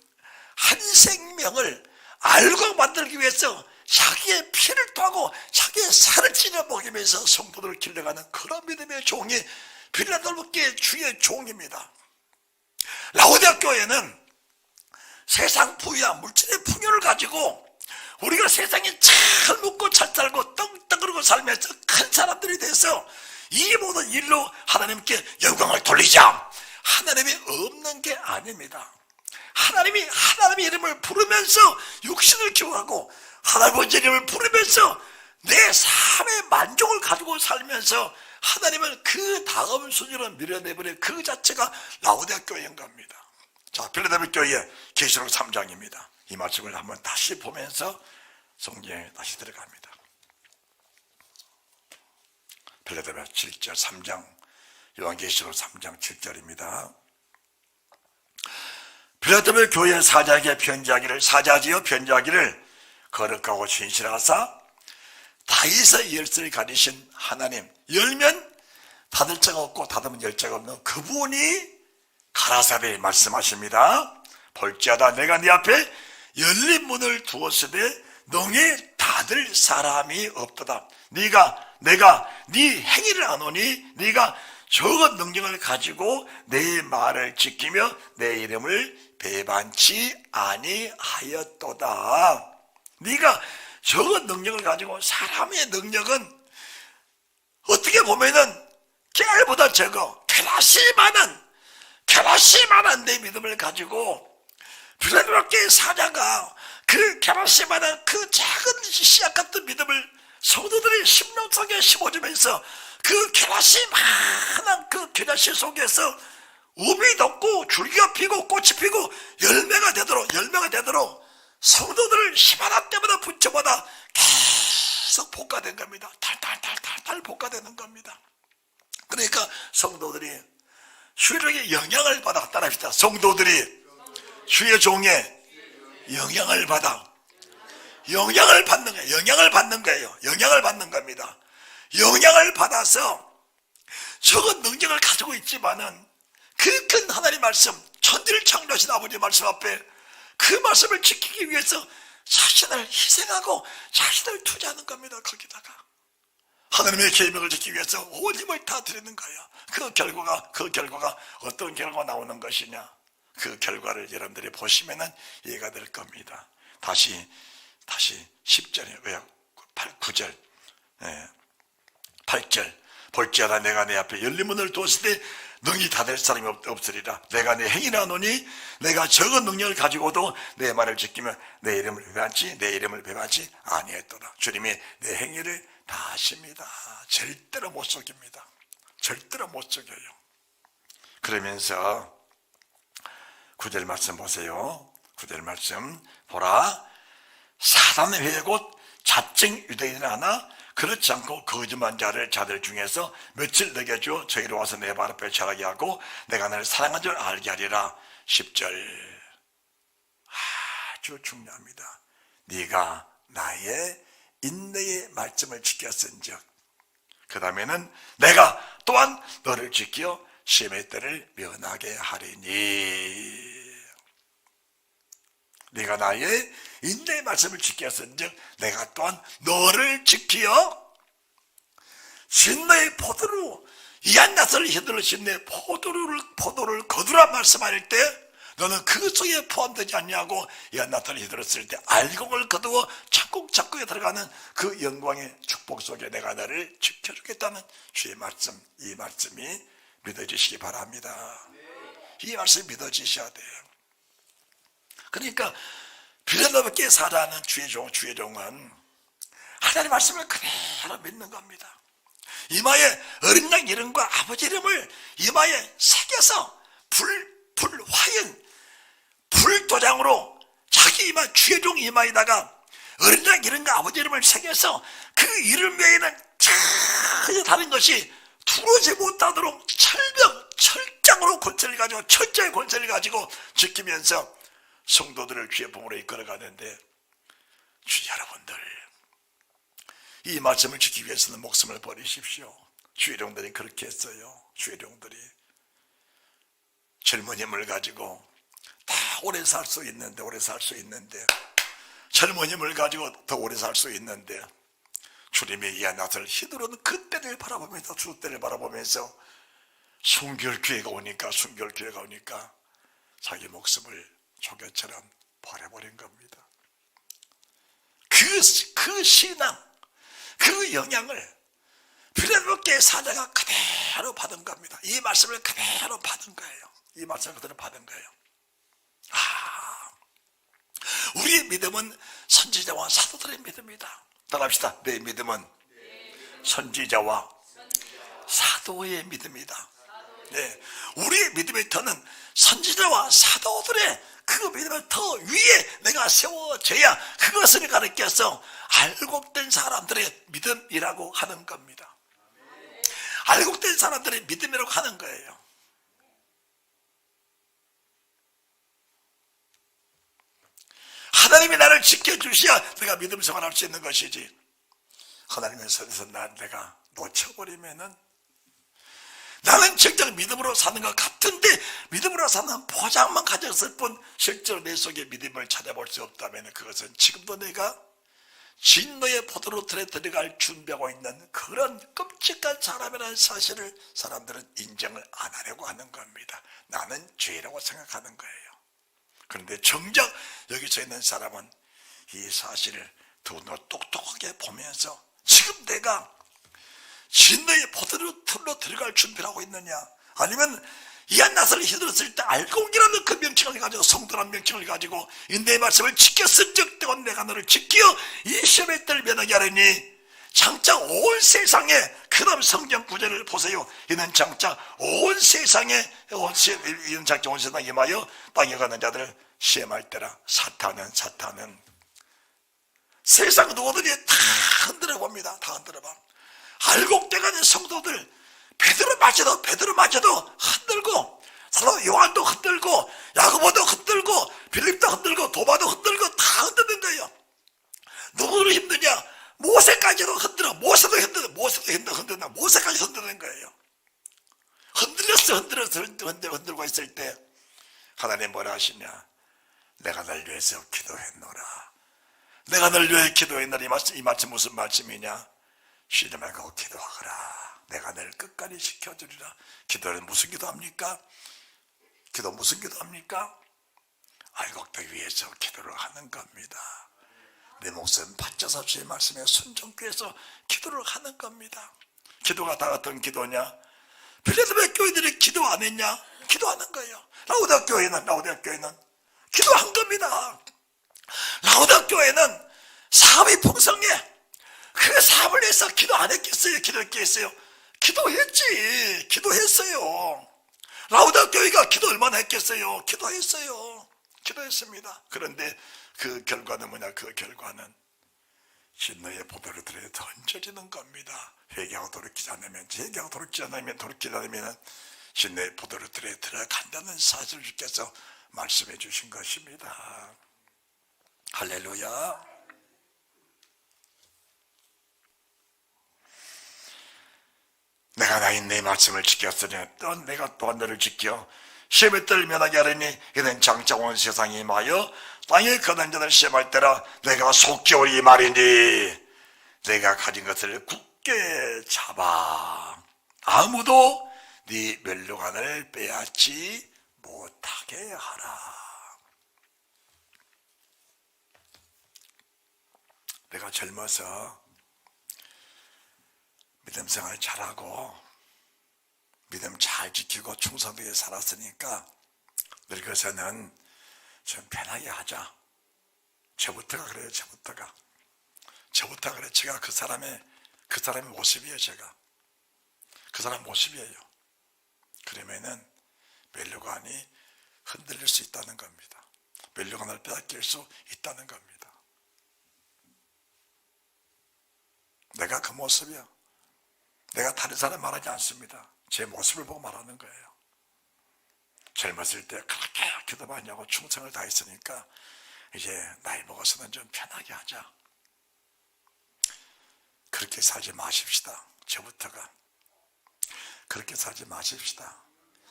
한 생명을 알고 만들기 위해서 자기의 피를 토하고 자기의 살을 찢어 먹이면서 성도들을 길러가는 그런 믿음의 종이 빌라델비아 교회 주의 종입니다. 라오디게아 교회는 세상 부유와 물질의 풍요를 가지고 우리가 세상에 잘 먹고 잘 살고 떵떵거리고 살면서 큰 사람들이 돼서 이 모든 일로 하나님께 영광을 돌리자. 하나님이 없는 게 아닙니다. 하나님의 이름을 부르면서 육신을 기호하고 하나님의 이름을 부르면서 내 삶의 만족을 가지고 살면서 하나님은 그 다음 순위로 밀어내버린 그 자체가 라오디게아 교회인 겁니다. 자, 빌라델비아 교회 계시록 3장입니다. 이 말씀을 한번 다시 보면서 성경에 다시 들어갑니다. 빌라델비아 7절 3장, 요한계시록 3장 7절입니다. 빌라델비아 교회 사자에게 편지하기를, 사자지요 편지하기를, 거룩하고 신실하사 다윗의 열쇠를 가리신 하나님, 열면 닫을 자가 없고 닫으면 열 자가 없는 그분이 가라사대 말씀하십니다. 볼지어다 내가 네 앞에 열린 문을 두었으되 너희 닫을 사람이 없도다. 내가 네 행위를 아노니 네가 적은 능력을 가지고 내 말을 지키며 내 이름을 배반치 아니하였도다. 네가 적은 능력을 가지고, 사람의 능력은 어떻게 보면은 깨알보다 적어. 게라시만한 내 믿음을 가지고 빌라델비아 교회 사자가 그 게라시만한 그 작은 씨앗 같은 믿음을 성도들이 심령 속에 심어주면서 그 게라시만한 그 게라시 속에서 우미 돋고 줄기가 피고 꽃이 피고 열매가 되도록 성도들을 힘하나 때마다 부처마다 계속 볶아낸 겁니다. 탈탈 볶아내는 겁니다. 그러니까 성도들이 주의 영향을 받아, 따라합시다. 성도들이 주의 종의 영향을 받아. 영향을 받는 거예요. 영향을 받는 겁니다. 영향을 받아서 적은 능력을 가지고 있지만은 그 큰 하나님 말씀, 천지를 창조하신 아버지 말씀 앞에 그 말씀을 지키기 위해서 자신을 희생하고 자신을 투자하는 겁니다. 거기다가 하나님의 계명을 지키기 위해서 온 힘을 다 드리는 거예요. 그 결과가 어떤 결과가 나오는 것이냐, 그 결과를 여러분들이 보시면은 이해가 될 겁니다. 다시 10절에 왜요? 9절 8절 볼지어다 내가 내 앞에 열린 문을 두었을 때 능히 닫을 사람이 없으리라. 내가 내 행위를 하노니 내가 적은 능력을 가지고도 내 말을 지키며 내 이름을 배반치 아니했도다. 주님이 내 행위를 다 하십니다. 절대로 못 속입니다. 절대로 못 속여요. 그러면서 9절 말씀 보세요. 9절 말씀 보라, 사단의 회의 곧 자칭 유대인을 하나 그렇지 않고 거짓말 자들 중에서 며칠 내게 주어 저희로 와서 내 발 앞에 절하게 하고 내가 너를 사랑한 줄 알게 하리라. 10절 아주 중요합니다. 네가 나의 인내의 말씀을 지켰은즉 그 다음에는 내가 또한 너를 지켜 시험의 때를 면하게 하리니. 네가 나의 인내의 말씀을 지켰은즉 내가 또한 너를 지키어 신너의 포도로 이한 낫을 휘둘러 신너의 포도를 거두라 말씀할 때 너는 그 속에 포함되지 않냐고 이한 낫을 휘둘렀을 때 알곡을 거두어 착국착국에 들어가는 그 영광의 축복 속에 내가 너를 지켜주겠다는 주의 말씀, 이 말씀이 믿어지시기 바랍니다. 이 말씀이 믿어지셔야 돼요. 그러니까 빌레롭게 살아가는 주의 종은 하나님의 말씀을 그대로 믿는 겁니다. 이마에 어린 양 이름과 아버지 이름을 이마에 새겨서 화연 불도장으로 자기 이마 주의 종 이마에다가 어린 양 이름과 아버지 이름을 새겨서 그 이름 외에는 전혀 다른 것이 두루지 못하도록 철장으로 권세를 가지고 철저히 권세를 가지고 지키면서 성도들을 주의 봉으로 이끌어가는데 주 여러분들 이 말씀을 지키기 위해서는 목숨을 버리십시오. 주의 종들이 그렇게 했어요. 주의 종들이 젊은 힘을 가지고 다 오래 살 수 있는데 젊은 힘을 가지고 더 오래 살 수 있는데 주님의 이한 낫을 휘두르는 그때를 바라보면서 주때를 바라보면서 순결기회가 오니까 자기 목숨을 조개처럼 버려버린 겁니다. 그 신앙, 그 영향을 빌레롭게 사자가 그대로 받은 겁니다. 이 말씀을 그대로 받은 거예요. 우리의 믿음은 선지자와 사도들의 믿음이다. 따라합시다. 내 믿음은 선지자와 사도의 믿음이다. 네, 우리의 믿음의 터는 선지자와 사도들의 그 믿음을 더 위에 내가 세워져야 그것을 가르쳐서 알곡된 사람들의 믿음이라고 하는 겁니다. 알곡된 사람들의 믿음이라고 하는 거예요. 하나님이 나를 지켜주셔야 내가 믿음 생활할 수 있는 것이지, 하나님의 손에서 내가 놓쳐버리면은 나는 정작 믿음으로 사는 것 같은데 믿음으로 사는 포장만 가졌을 뿐 실제로 내 속에 믿음을 찾아볼 수 없다면 그것은 지금도 내가 진노의 포도로 들어갈 준비하고 있는 그런 끔찍한 사람이라는 사실을 사람들은 인정을 안 하려고 하는 겁니다. 나는 죄라고 생각하는 거예요. 그런데 정작 여기 서 있는 사람은 이 사실을 더욱더 똑똑하게 보면서 지금 내가 진노의 포도로 들어갈 준비를 하고 있느냐, 아니면 이한 낫을 휘둘렀을 때 알곡이라는 그 명칭을 가지고, 성도라는 명칭을 가지고 내 말씀을 지켰은즉 내가 너를 지켜 이 시험의 때를 면하게 하려니, 장차 온 세상에, 그 다음 성경 구절을 보세요. 이는 장차 온 세상에 이는 장차 온 세상에 임하여 땅에 가는 자들을 시험할 때라. 사탄은 세상 누구든지 다 흔들어 봅니다. 다 흔들어 봐. 알곡돼가는 성도들, 베드로마저도 흔들고, 사도 요한도 흔들고, 야고보도 흔들고, 빌립도 흔들고, 도마도 흔들고, 다 흔드는 거예요. 누구를 힘드냐? 모세까지도 흔들어. 모세도 흔든다. 모세까지 흔드는 거예요. 흔들고 있을 때 하나님 뭐라 하시냐? 내가 널 위해서 기도했노라. 내가 널 위해 기도했노라. 이 말씀 무슨 말씀이냐? 쉬지 말고 기도하거라. 내가 널 끝까지 지켜주리라. 기도는 무슨 기도합니까? 무슨 기도합니까? 알곡들 위해서 기도를 하는 겁니다. 내 목숨 바쳐서 주의 말씀에 순종케 해서 기도를 하는 겁니다. 기도가 다 어떤 기도냐? 빌레돔의 교회들이 기도 안 했냐? 기도하는 거예요. 라오디아 교회는 기도한 겁니다. 라오디아 교회는 사업이 풍성해. 그 사업을 위해서 기도 안 했겠어요? 기도했겠어요? 기도했어요. 라오디아 교회가 기도 얼마나 했겠어요? 기도했습니다. 그런데 그 결과는 뭐냐? 그 결과는 진노의 포도를 들여 던져지는 겁니다. 회개하고 돌이키지 않으면 진노의 포도를 들여 들어간다는 사실을 주께서 말씀해 주신 것입니다. 할렐루야. 내가 나인 내 말씀을 지켰으니 또 내가 또한 너를 지켜 시험에 떨 면하게 하리니 이는 장차 온 세상에 임하여 땅에 거한 자들 시험할 때라. 내가 속죄오리 이 말이니 내가 가진 것을 굳게 잡아 아무도 네 멸류관을 빼앗지 못하게 하라. 내가 젊어서 믿음 생활 잘하고 믿음 잘 지키고 충성되게 살았으니까 늙어서는 좀 편하게 하자. 저부터가 그래요. 저부터가 그래. 제가 그 사람의 모습이에요. 제가 그 사람 모습이에요. 그러면은 멸류관이 흔들릴 수 있다는 겁니다. 멸류관을 빼앗길 수 있다는 겁니다. 내가 그 모습이야. 내가 다른 사람 말하지 않습니다. 제 모습을 보고 말하는 거예요. 젊었을 때 그렇게 기도 많이 하고 충성을 다했으니까 이제 나이 먹어서는 좀 편하게 하자. 그렇게 살지 마십시다. 저부터가 그렇게 살지 마십시다.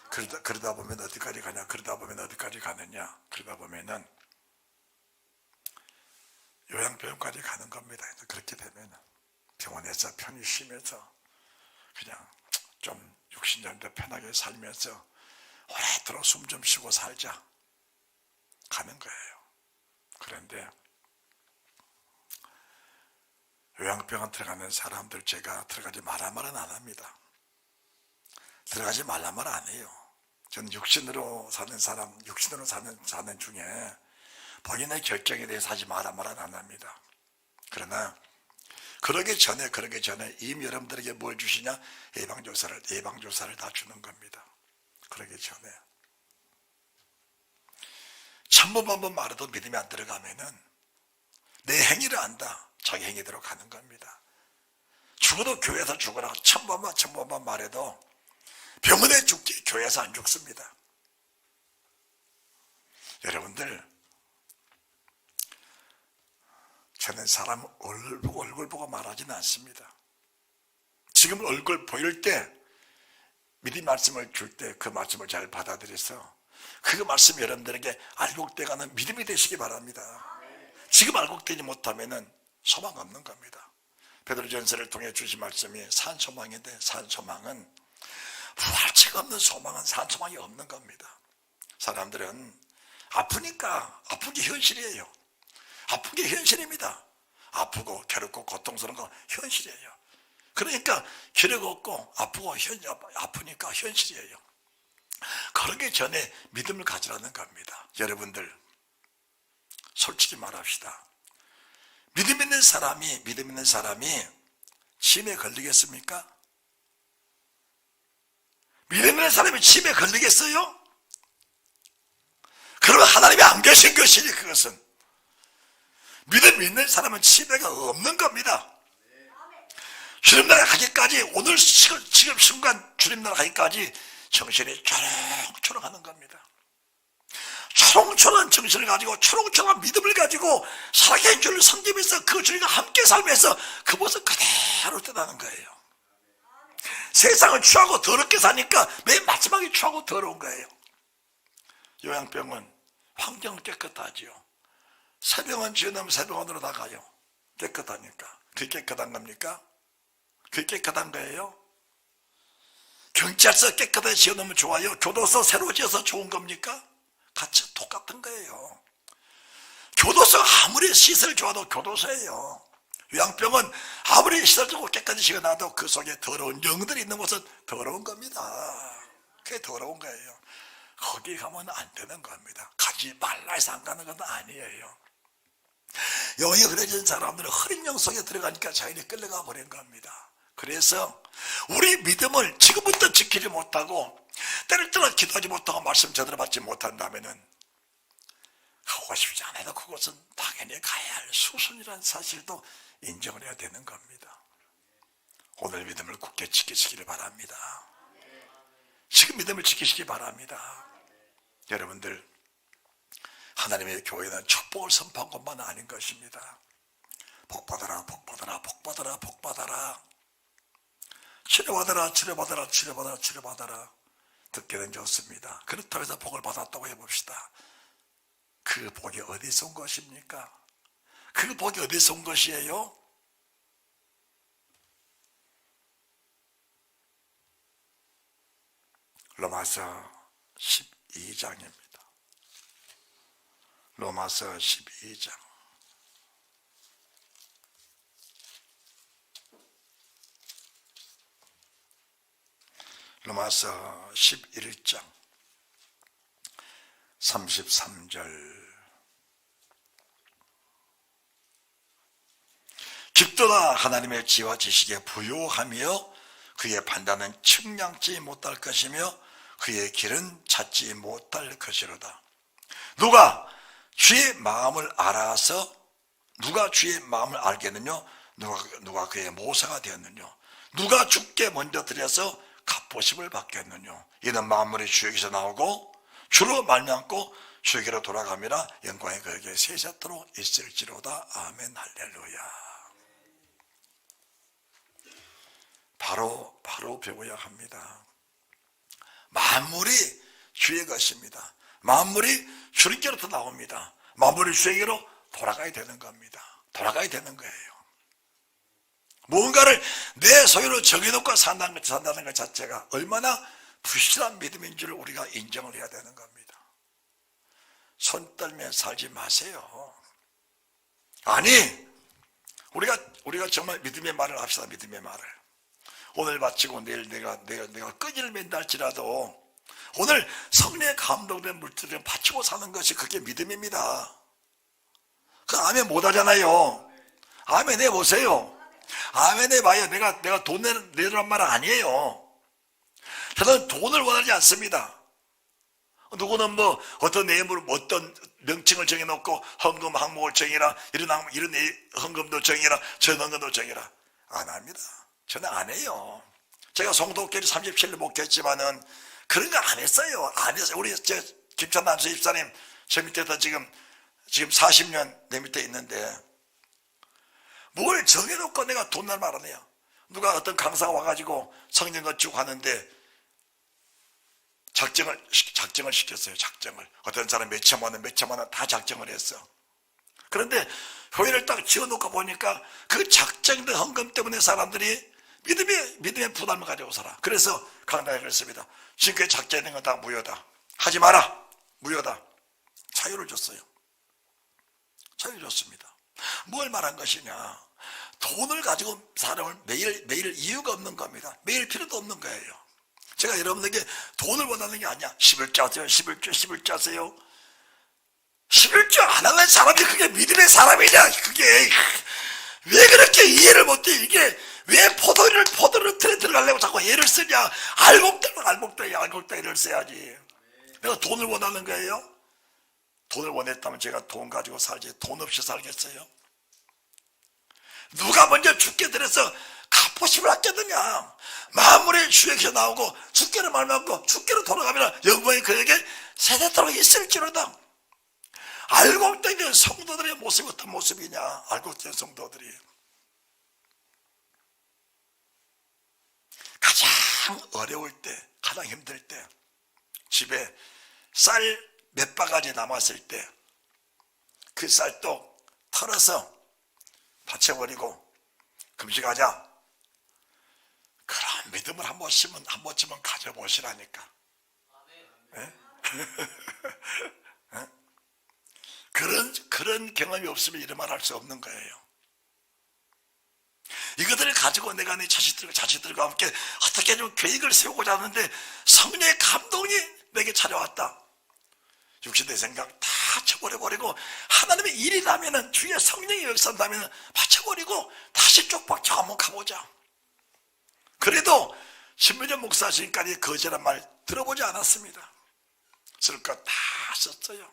그러다 보면 어디까지 가냐? 그러다 보면 어디까지 가느냐? 그러다 보면은 요양병원까지 가는 겁니다. 그렇게 되면 병원에서 편히 쉬면서 그냥 좀 60년대 편하게 살면서 오래도록 숨 좀 쉬고 살자 가는 거예요. 그런데 요양병원 들어가는 사람들 제가 들어가지 말란 말은 안 합니다. 들어가지 말란 말 안 해요. 저는 육신으로 사는 사람, 육신으로 사는 중에 본인의 결정에 대해서 하지 말란 말은 안 합니다. 그러나 그러기 전에 이미 여러분들에게 뭘 주시냐? 예방조사를 다 주는 겁니다. 그러기 전에 천번만번 말해도 믿음이 안 들어가면은 내 행위를 안다. 자기 행위대로 가는 겁니다. 죽어도 교회에서 죽으라고 천번만 말해도 병원에 죽지 교회에서 안 죽습니다. 여러분들, 저는 사람 얼굴 보고 말하지는 않습니다. 지금 얼굴 보일 때 미리 말씀을 줄 때 그 말씀을 잘 받아들여서 그 말씀 여러분들에게 알곡돼가는 믿음이 되시기 바랍니다. 지금 알곡되지 못하면 소망 없는 겁니다. 베드로전서를 통해 주신 말씀이 산소망인데 산소망은 부활체가 없는 소망은 산소망이 없는 겁니다. 사람들은 아프니까 아픈 게 현실이에요. 아픈 게 현실입니다. 아프고 괴롭고 고통스러운 건 현실이에요. 그러니까 기력 없고 아프니까 현실이에요. 그러기 전에 믿음을 가지라는 겁니다. 여러분들 솔직히 말합시다. 믿음 있는 사람이 치매에 걸리겠습니까? 믿음 있는 사람이 치매에 걸리겠어요? 그러면 하나님이 안 계신 것이니 그것은 믿음 있는 사람은 치매가 없는 겁니다. 주님 나라 가기까지 오늘 지금 순간 주님 나라 가기까지 정신이 초롱초롱하는 겁니다. 초롱초롱한 정신을 가지고 초롱초롱한 믿음을 가지고 살아계신 주를 섬기면서 그 주님과 함께 살면서 그 모습 그대로 떠나는 거예요. 세상을 취하고 더럽게 사니까 맨 마지막에 취하고 더러운 거예요. 요양병원 환경은 깨끗하지요. 새병원 지어놓으면 새병원으로 나가요. 깨끗하니까. 그게 깨끗한 겁니까? 그게 깨끗한 거예요? 경찰서 깨끗하게 지어놓으면 좋아요? 교도소 새로 지어서 좋은 겁니까? 같이 똑같은 거예요. 교도소 아무리 시설 좋아도 교도소예요. 요양병원 아무리 시설 좋고 깨끗이 지어놔도 그 속에 더러운 영들이 있는 곳은 더러운 겁니다. 그게 더러운 거예요. 거기 가면 안 되는 겁니다. 가지 말라 해서 안 가는 건 아니에요. 영이 흐려진 사람들은 흐린 영 속에 들어가니까 자연히 끌려가 버린 겁니다. 그래서 우리 믿음을 지금부터 지키지 못하고 때를 떠나 기도하지 못하고 말씀 제대로 받지 못한다면은 가고 싶지 않아도 그것은 당연히 가야 할 수순이라는 사실도 인정을 해야 되는 겁니다. 오늘 믿음을 굳게 지키시기를 바랍니다. 지금 믿음을 지키시기 바랍니다. 여러분들, 하나님의 교회는 축복을 선포한 것만 아닌 것입니다. 복받아라, 복받아라, 복받아라, 복받아라. 치료받아라, 치료받아라, 치료받아라, 치료받아라. 듣기는 좋습니다. 그렇다고 해서 복을 받았다고 해봅시다. 그 복이 어디서 온 것입니까? 그 복이 어디서 온 것이에요? 로마서 12장입니다. 로마서 12장. 로마서 11장 33절. 깊도다 하나님의 지혜와 지식에 부요하며 그의 판단은 측량치 못할 것이며 그의 길은 찾지 못할 것이로다. 누가 주의 마음을 알아서 누가 주의 마음을 알겠느냐? 누가 그의 모사가 되었느냐? 누가 주께 먼저 드려서 갚으심을 받겠느냐? 이는 만물이 주에게서 나오고 주로 말미암고 주에게로 돌아가미라. 영광이 그에게 세세토록 있을지로다. 아멘. 할렐루야. 바로 배워야 합니다. 만물이 주의 것입니다. 만물이 주님께로부터 나옵니다. 만물이 주에게로 돌아가야 되는 겁니다. 돌아가야 되는 거예요. 무언가를 내 소유로 정해놓고 산다는 것 자체가 얼마나 부실한 믿음인 줄 우리가 인정을 해야 되는 겁니다. 손 떨며 살지 마세요. 아니, 우리가 정말 믿음의 말을 합시다. 믿음의 말을. 오늘 마치고 내일 내가 끈을 맨다 할지라도 오늘 성령의 감동된 물질을 바치고 사는 것이 그게 믿음입니다. 그 아멘 못 하잖아요. 아멘 해보세요. 아멘 해봐요. 내가 돈 내라는 말은 아니에요. 저는 돈을 원하지 않습니다. 누구는 뭐 어떤 내용으로 어떤 명칭을 정해놓고 헌금 항목을 정해라, 이런 헌금도 정해라, 저 헌금도 정해라. 안 합니다. 저는 안 해요. 제가 송도교회 37년 목회했지만은 그런 거 안 했어요. 안 했어요. 우리 김찬남 집사님 저 밑에서 지금 40년 내 밑에 있는데 뭘 정해놓고 내가 돈 날 말 안 해요. 누가 어떤 강사가 와가지고 성경 건축 하는데 작정을 시켰어요. 작정을. 어떤 사람 몇천만 원 다 작정을 했어. 그런데 교회를 딱 지어놓고 보니까 그 작정된 헌금 때문에 사람들이 믿음의 부담을 가지고 살아. 그래서 강단에 그랬습니다. 지금까지 작정된 건 다 무효다. 하지 마라. 무효다. 자유를 줬어요. 자유 줬습니다. 뭘 말한 것이냐? 돈을 가지고 사람을 매일 이유가 없는 겁니다. 매일 필요도 없는 거예요. 제가 여러분에게 돈을 원하는 게 아니야. 11조 하세요. 11조 하세요. 11조 안 하는 사람이 그게 믿음의 사람이냐? 그게 왜 그렇게 이해를 못해? 이게 왜 포도를 틀에 들어가려고 자꾸 애를 쓰냐? 알곡대를 써야지. 내가 돈을 원하는 거예요? 돈을 원했다면 제가 돈 가지고 살지 돈 없이 살겠어요? 누가 먼저 주께 들여서 갚으심을 아꼈느냐? 만물의 주에게서 나오고 주께로 말미암고 주께로 돌아가면 영광이 그에게 세세토록 있을지로다. 알곡된 성도들의 모습이 어떤 모습이냐? 알곡된 성도들이 가장 어려울 때, 가장 힘들 때, 집에 쌀 몇 바가지 남았을 때 그 쌀도 털어서 받쳐버리고 금식하자. 그런 믿음을 한 번쯤은 가져보시라니까. 네? 네? 그런 경험이 없으면 이런 말 할 수 없는 거예요. 이것들을 가지고 내가 내 자식들과 함께 어떻게 좀 계획을 세우고자 하는데 성령의 감동이 내게 찾아왔다. 육신의 생각 다 쳐버려버리고 하나님의 일이라면 주의 성령의 역사라면 바쳐버리고 다시 쪽박쳐 한번 가보자. 그래도 신민정 목사 지금까지 거짓한 말 들어보지 않았습니다. 쓸 것 다 썼어요.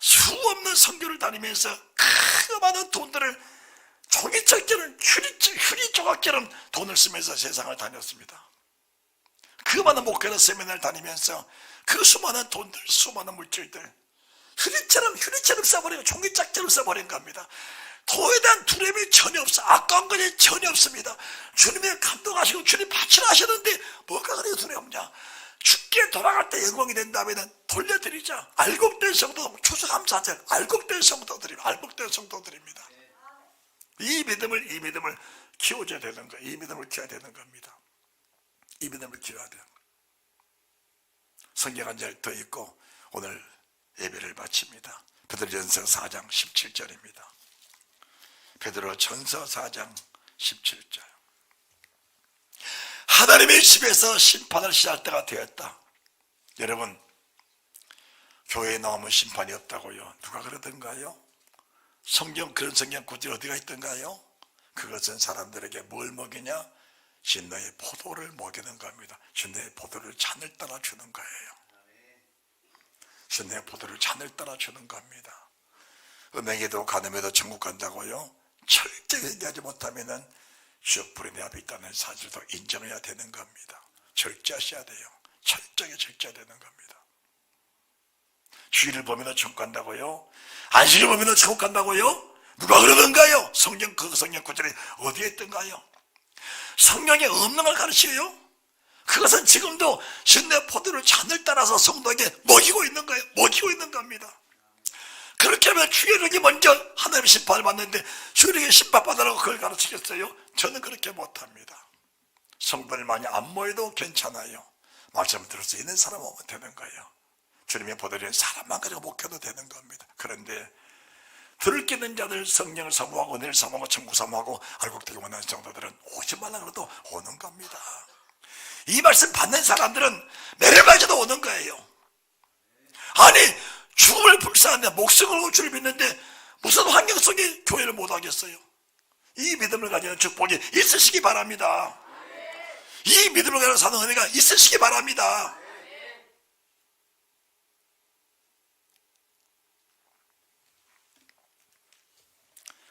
수없는 선교를 다니면서 그 많은 돈들을 종이척처럼 휴리 조각처럼 돈을 쓰면서 세상을 다녔습니다. 그 많은 목회를 세미나를 다니면서 그 수많은 돈들, 수많은 물질들 휴리처럼 써버리고 종이짝처럼 써버린 겁니다. 도에 대한 두려움이 전혀 없어. 아까운 것이 전혀 없습니다. 주님의 감동하시고 주님 바치라 하시는데 뭐가 그래 두렵냐? 죽게 돌아갈 때 영광이 된다면 돌려드리자. 알곡된 성도, 추수감사절, 알곡된 성도들입니다. 이 믿음을 키워줘야 되는 거예요. 이 믿음을 키워야 되는 겁니다. 이 믿음을 키워야 돼요. 성경 한 절 더 읽고 오늘 예배를 마칩니다. 베드로전서 4장 17절입니다. 베드로전서 4장 17절. 하나님의 집에서 심판을 시작할 때가 되었다. 여러분, 교회에 나오면 심판이 없다고요? 누가 그러던가요? 그런 성경 구절이 어디가 있던가요? 그것은 사람들에게 뭘 먹이냐? 진노의 포도를 먹이는 겁니다. 진노의 포도를 잔을 따라 주는 거예요. 진노의 포도를 잔을 따라 주는 겁니다. 은행에도 간음에도 천국 간다고요? 철저히 회개하지 못하면은 지옥불이 내 앞에 있다는 사실도 인정해야 되는 겁니다. 절제하셔야 돼요. 철저하게 절제해야 되는 겁니다. 주일을 보면 천국 간다고요? 안식을 보면 천국 간다고요? 누가 그러던가요? 그 성경 구절이 어디에 있던가요? 성경에 없는 걸 가르쳐요? 그것은 지금도 진노의 포도를 잔을 따라서 성도에게 먹이고 있는 거예요. 먹이고 있는 겁니다. 그렇게 하면 주일에게 먼저 하나님의 심판을 받는데 주일에게 심판받으라고 그걸 가르치겠어요? 저는 그렇게 못합니다. 성도들 많이 안 모여도 괜찮아요. 말씀을 들을 수 있는 사람 오면 되는 거예요. 주님의 보도를 사람만 가지고 목회도 되는 겁니다. 그런데 들을 게 있는 자들, 성령을 사모하고 은혜를 사모하고 천국 사모하고 알곡되게 원하는 성도들은 오지 말라 그래도 오는 겁니다. 이 말씀 받는 사람들은 매일마저도 오는 거예요. 아니, 죽음을 불사하는데 목숨을 걸고 주를 믿는데 무슨 환경 속에 교회를 못 하겠어요? 이 믿음을 가지는 축복이 있으시기 바랍니다. 이 믿음을 가지고 사는 은혜가 있으시기 바랍니다.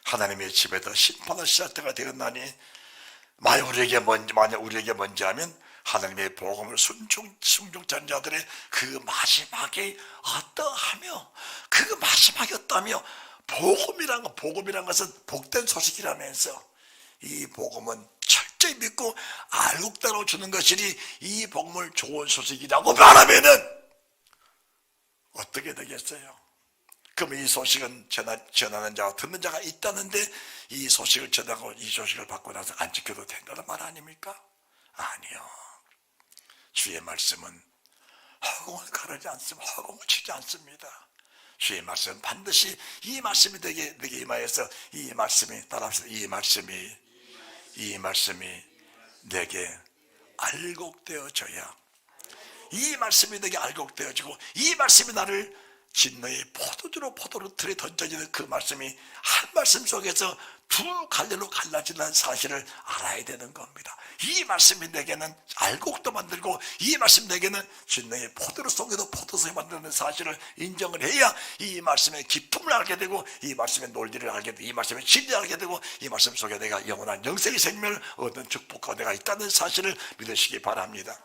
하나님의 집에서 심판을 시작할 때가 되었나니 만약 우리에게 먼저 하면 하나님의 복음을 순종한 자들의 그 마지막이 어떠하며 그 마지막이 어떠하며 복음이란 것은 복된 소식이라면서 이 복음은 철저히 믿고 알곡대로 주는 것이니 이 복음을 좋은 소식이라고 말하면은 어떻게 되겠어요? 그럼 이 소식은 전하는 자와 듣는 자가 있다는데 이 소식을 전하고 이 소식을 받고 나서 안 지켜도 된다는 말 아닙니까? 아니요. 주의 말씀은 허공을 가르지 않습니다. 허공을 치지 않습니다. 주의 말씀은 반드시 이 말씀이 내게 임하여서 이 말씀이 따라합시다. 이 말씀이 내게 알곡되어져야 이 말씀이 내게 알곡되어지고 이 말씀이 나를 진노의 포도로 틀에 던져지는 그 말씀이 한 말씀 속에서 두 갈래로 갈라지는 사실을 알아야 되는 겁니다. 이 말씀이 내게는 알곡도 만들고 이 말씀 내게는 진노의 포도로 속에도 포도송이 만드는 사실을 인정을 해야 이 말씀의 기쁨을 알게 되고 이 말씀의 논리를 알게 되고 이 말씀의 진리를 알게 되고 이 말씀 속에 내가 영원한 영생의 생명을 얻는 축복과 내가 있다는 사실을 믿으시기 바랍니다.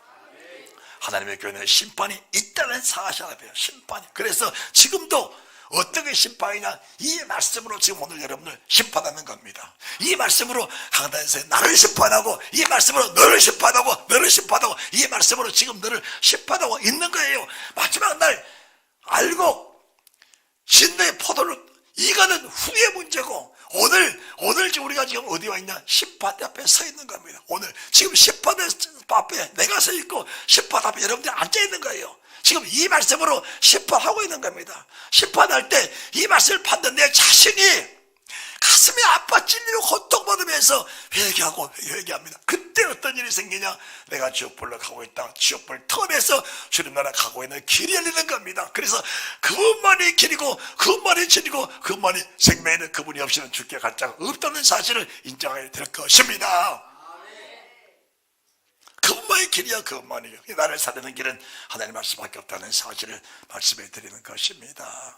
하나님의 교회는 심판이 있다는 사실을 알아야 돼요. 심판이. 그래서 지금도 어떻게 심판이냐? 이 말씀으로 지금 오늘 여러분을 심판하는 겁니다. 이 말씀으로 강단에서 나를 심판하고 이 말씀으로 너를 심판하고 이 말씀으로 지금 너를 심판하고 있는 거예요. 마지막 날 알고 진노의 포도를 이거는 후의 문제고 오늘 지금 우리가 지금 어디 와 있냐? 심판 앞에 서 있는 겁니다. 오늘 지금 심판 앞에 내가 서 있고 심판 앞에 여러분들이 앉아 있는 거예요. 지금 이 말씀으로 심판하고 있는 겁니다. 심판할 때 이 말씀을 받는 내 자신이 가슴이 아파 찔리고 고통받으면서 회개합니다. 그때 어떤 일이 생기냐? 내가 지옥불로 가고 있다. 지옥불 틈에서 주님 나라 가고 있는 길이 열리는 겁니다. 그래서 그분만이 길이고 그분만이 진리고 그분만이 생명에는 그분이 없이는 죽게 갈 자가 없다는 사실을 인정해야 될 것입니다. 그분만이 길이야. 그분만이요. 나를 살리는 길은 하나님 말씀밖에 없다는 사실을 말씀해 드리는 것입니다.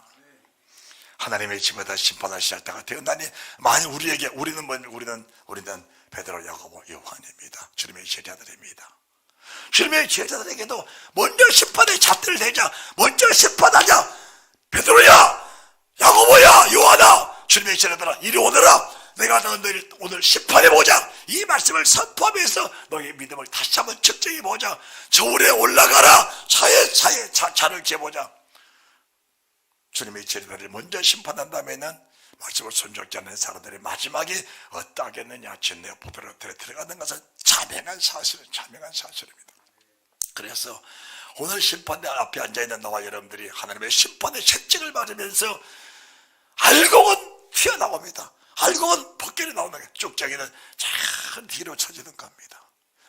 하나님의 집에다 심판을 시작할 때가 되었나니 만약 우리는 베드로, 야고보, 요한입니다. 주님의 제자들입니다. 주님의 제자들에게도 먼저 심판의 잣대를 대자. 먼저 심판하자. 베드로야, 야고보야, 요한아, 주님의 제자들아, 이리 오너라. 내가 너희를 오늘 심판해보자. 이 말씀을 선포하면서 너희의 믿음을 다시 한번 측정해보자. 저울에 올라가라. 차를 재보자. 주님의 제자들을 먼저 심판한 다음에는 말씀을 순종하지 않는 사람들의 마지막에 어떠하겠느냐. 진내어 보도록 들어가는 것은 자명한 사실입니다. 그래서 오늘 심판대 앞에 앉아있는 나와 여러분들이 하나님의 심판의 채찍을 맞으면서 알곡은 튀어나옵니다. 알곡은 벗겨내 나오는 거예요. 쭉정이는 잘 뒤로 쳐지는 겁니다.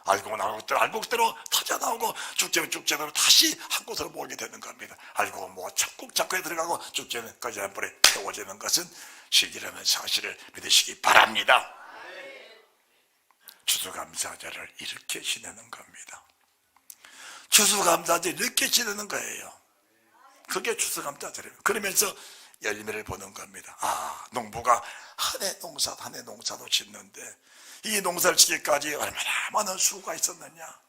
알곡은 알곡대로 터져나오고 쭉정은 다시 한 곳으로 모이게 되는 겁니다. 알곡은 뭐 착국착구에 들어가고 쭉정은 거짓말 불에 태워지는 것은 실이라는 사실을 믿으시기 바랍니다. 추수감사절을 이렇게 지내는 겁니다. 추수감사절 이렇게 지내는 거예요. 그게 추수감사절이에요. 그러면서 열매를 보는 겁니다. 농부가 한 해 농사도 짓는데 이 농사를 짓기까지 얼마나 많은 수고가 있었느냐.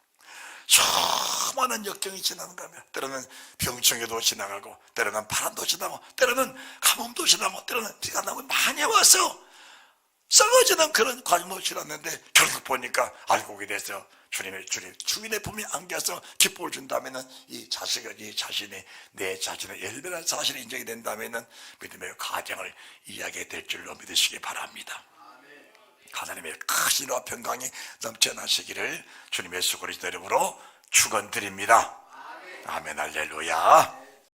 수많은 역경이 지나는 겁니다. 때로는 병충해도 지나가고, 때로는 바람도 지나고, 때로는 가뭄도 지나고, 때로는 비가 나고 많이 와서 썩어지는 그런 과정도 지났는데 결국 보니까 알곡이 돼서 주인의 품에 안겨서 기쁨을 준다면은 이 자신이 내 자신의 열매라는 사실이 인정이 된다면은 믿음의 가정을 이야기해 될 줄로 믿으시기 바랍니다. 하나님의 크시와 평강이 넘쳐나시기를 주님의 수고리시는 이름으로 축원드립니다. 아멘 할렐루야.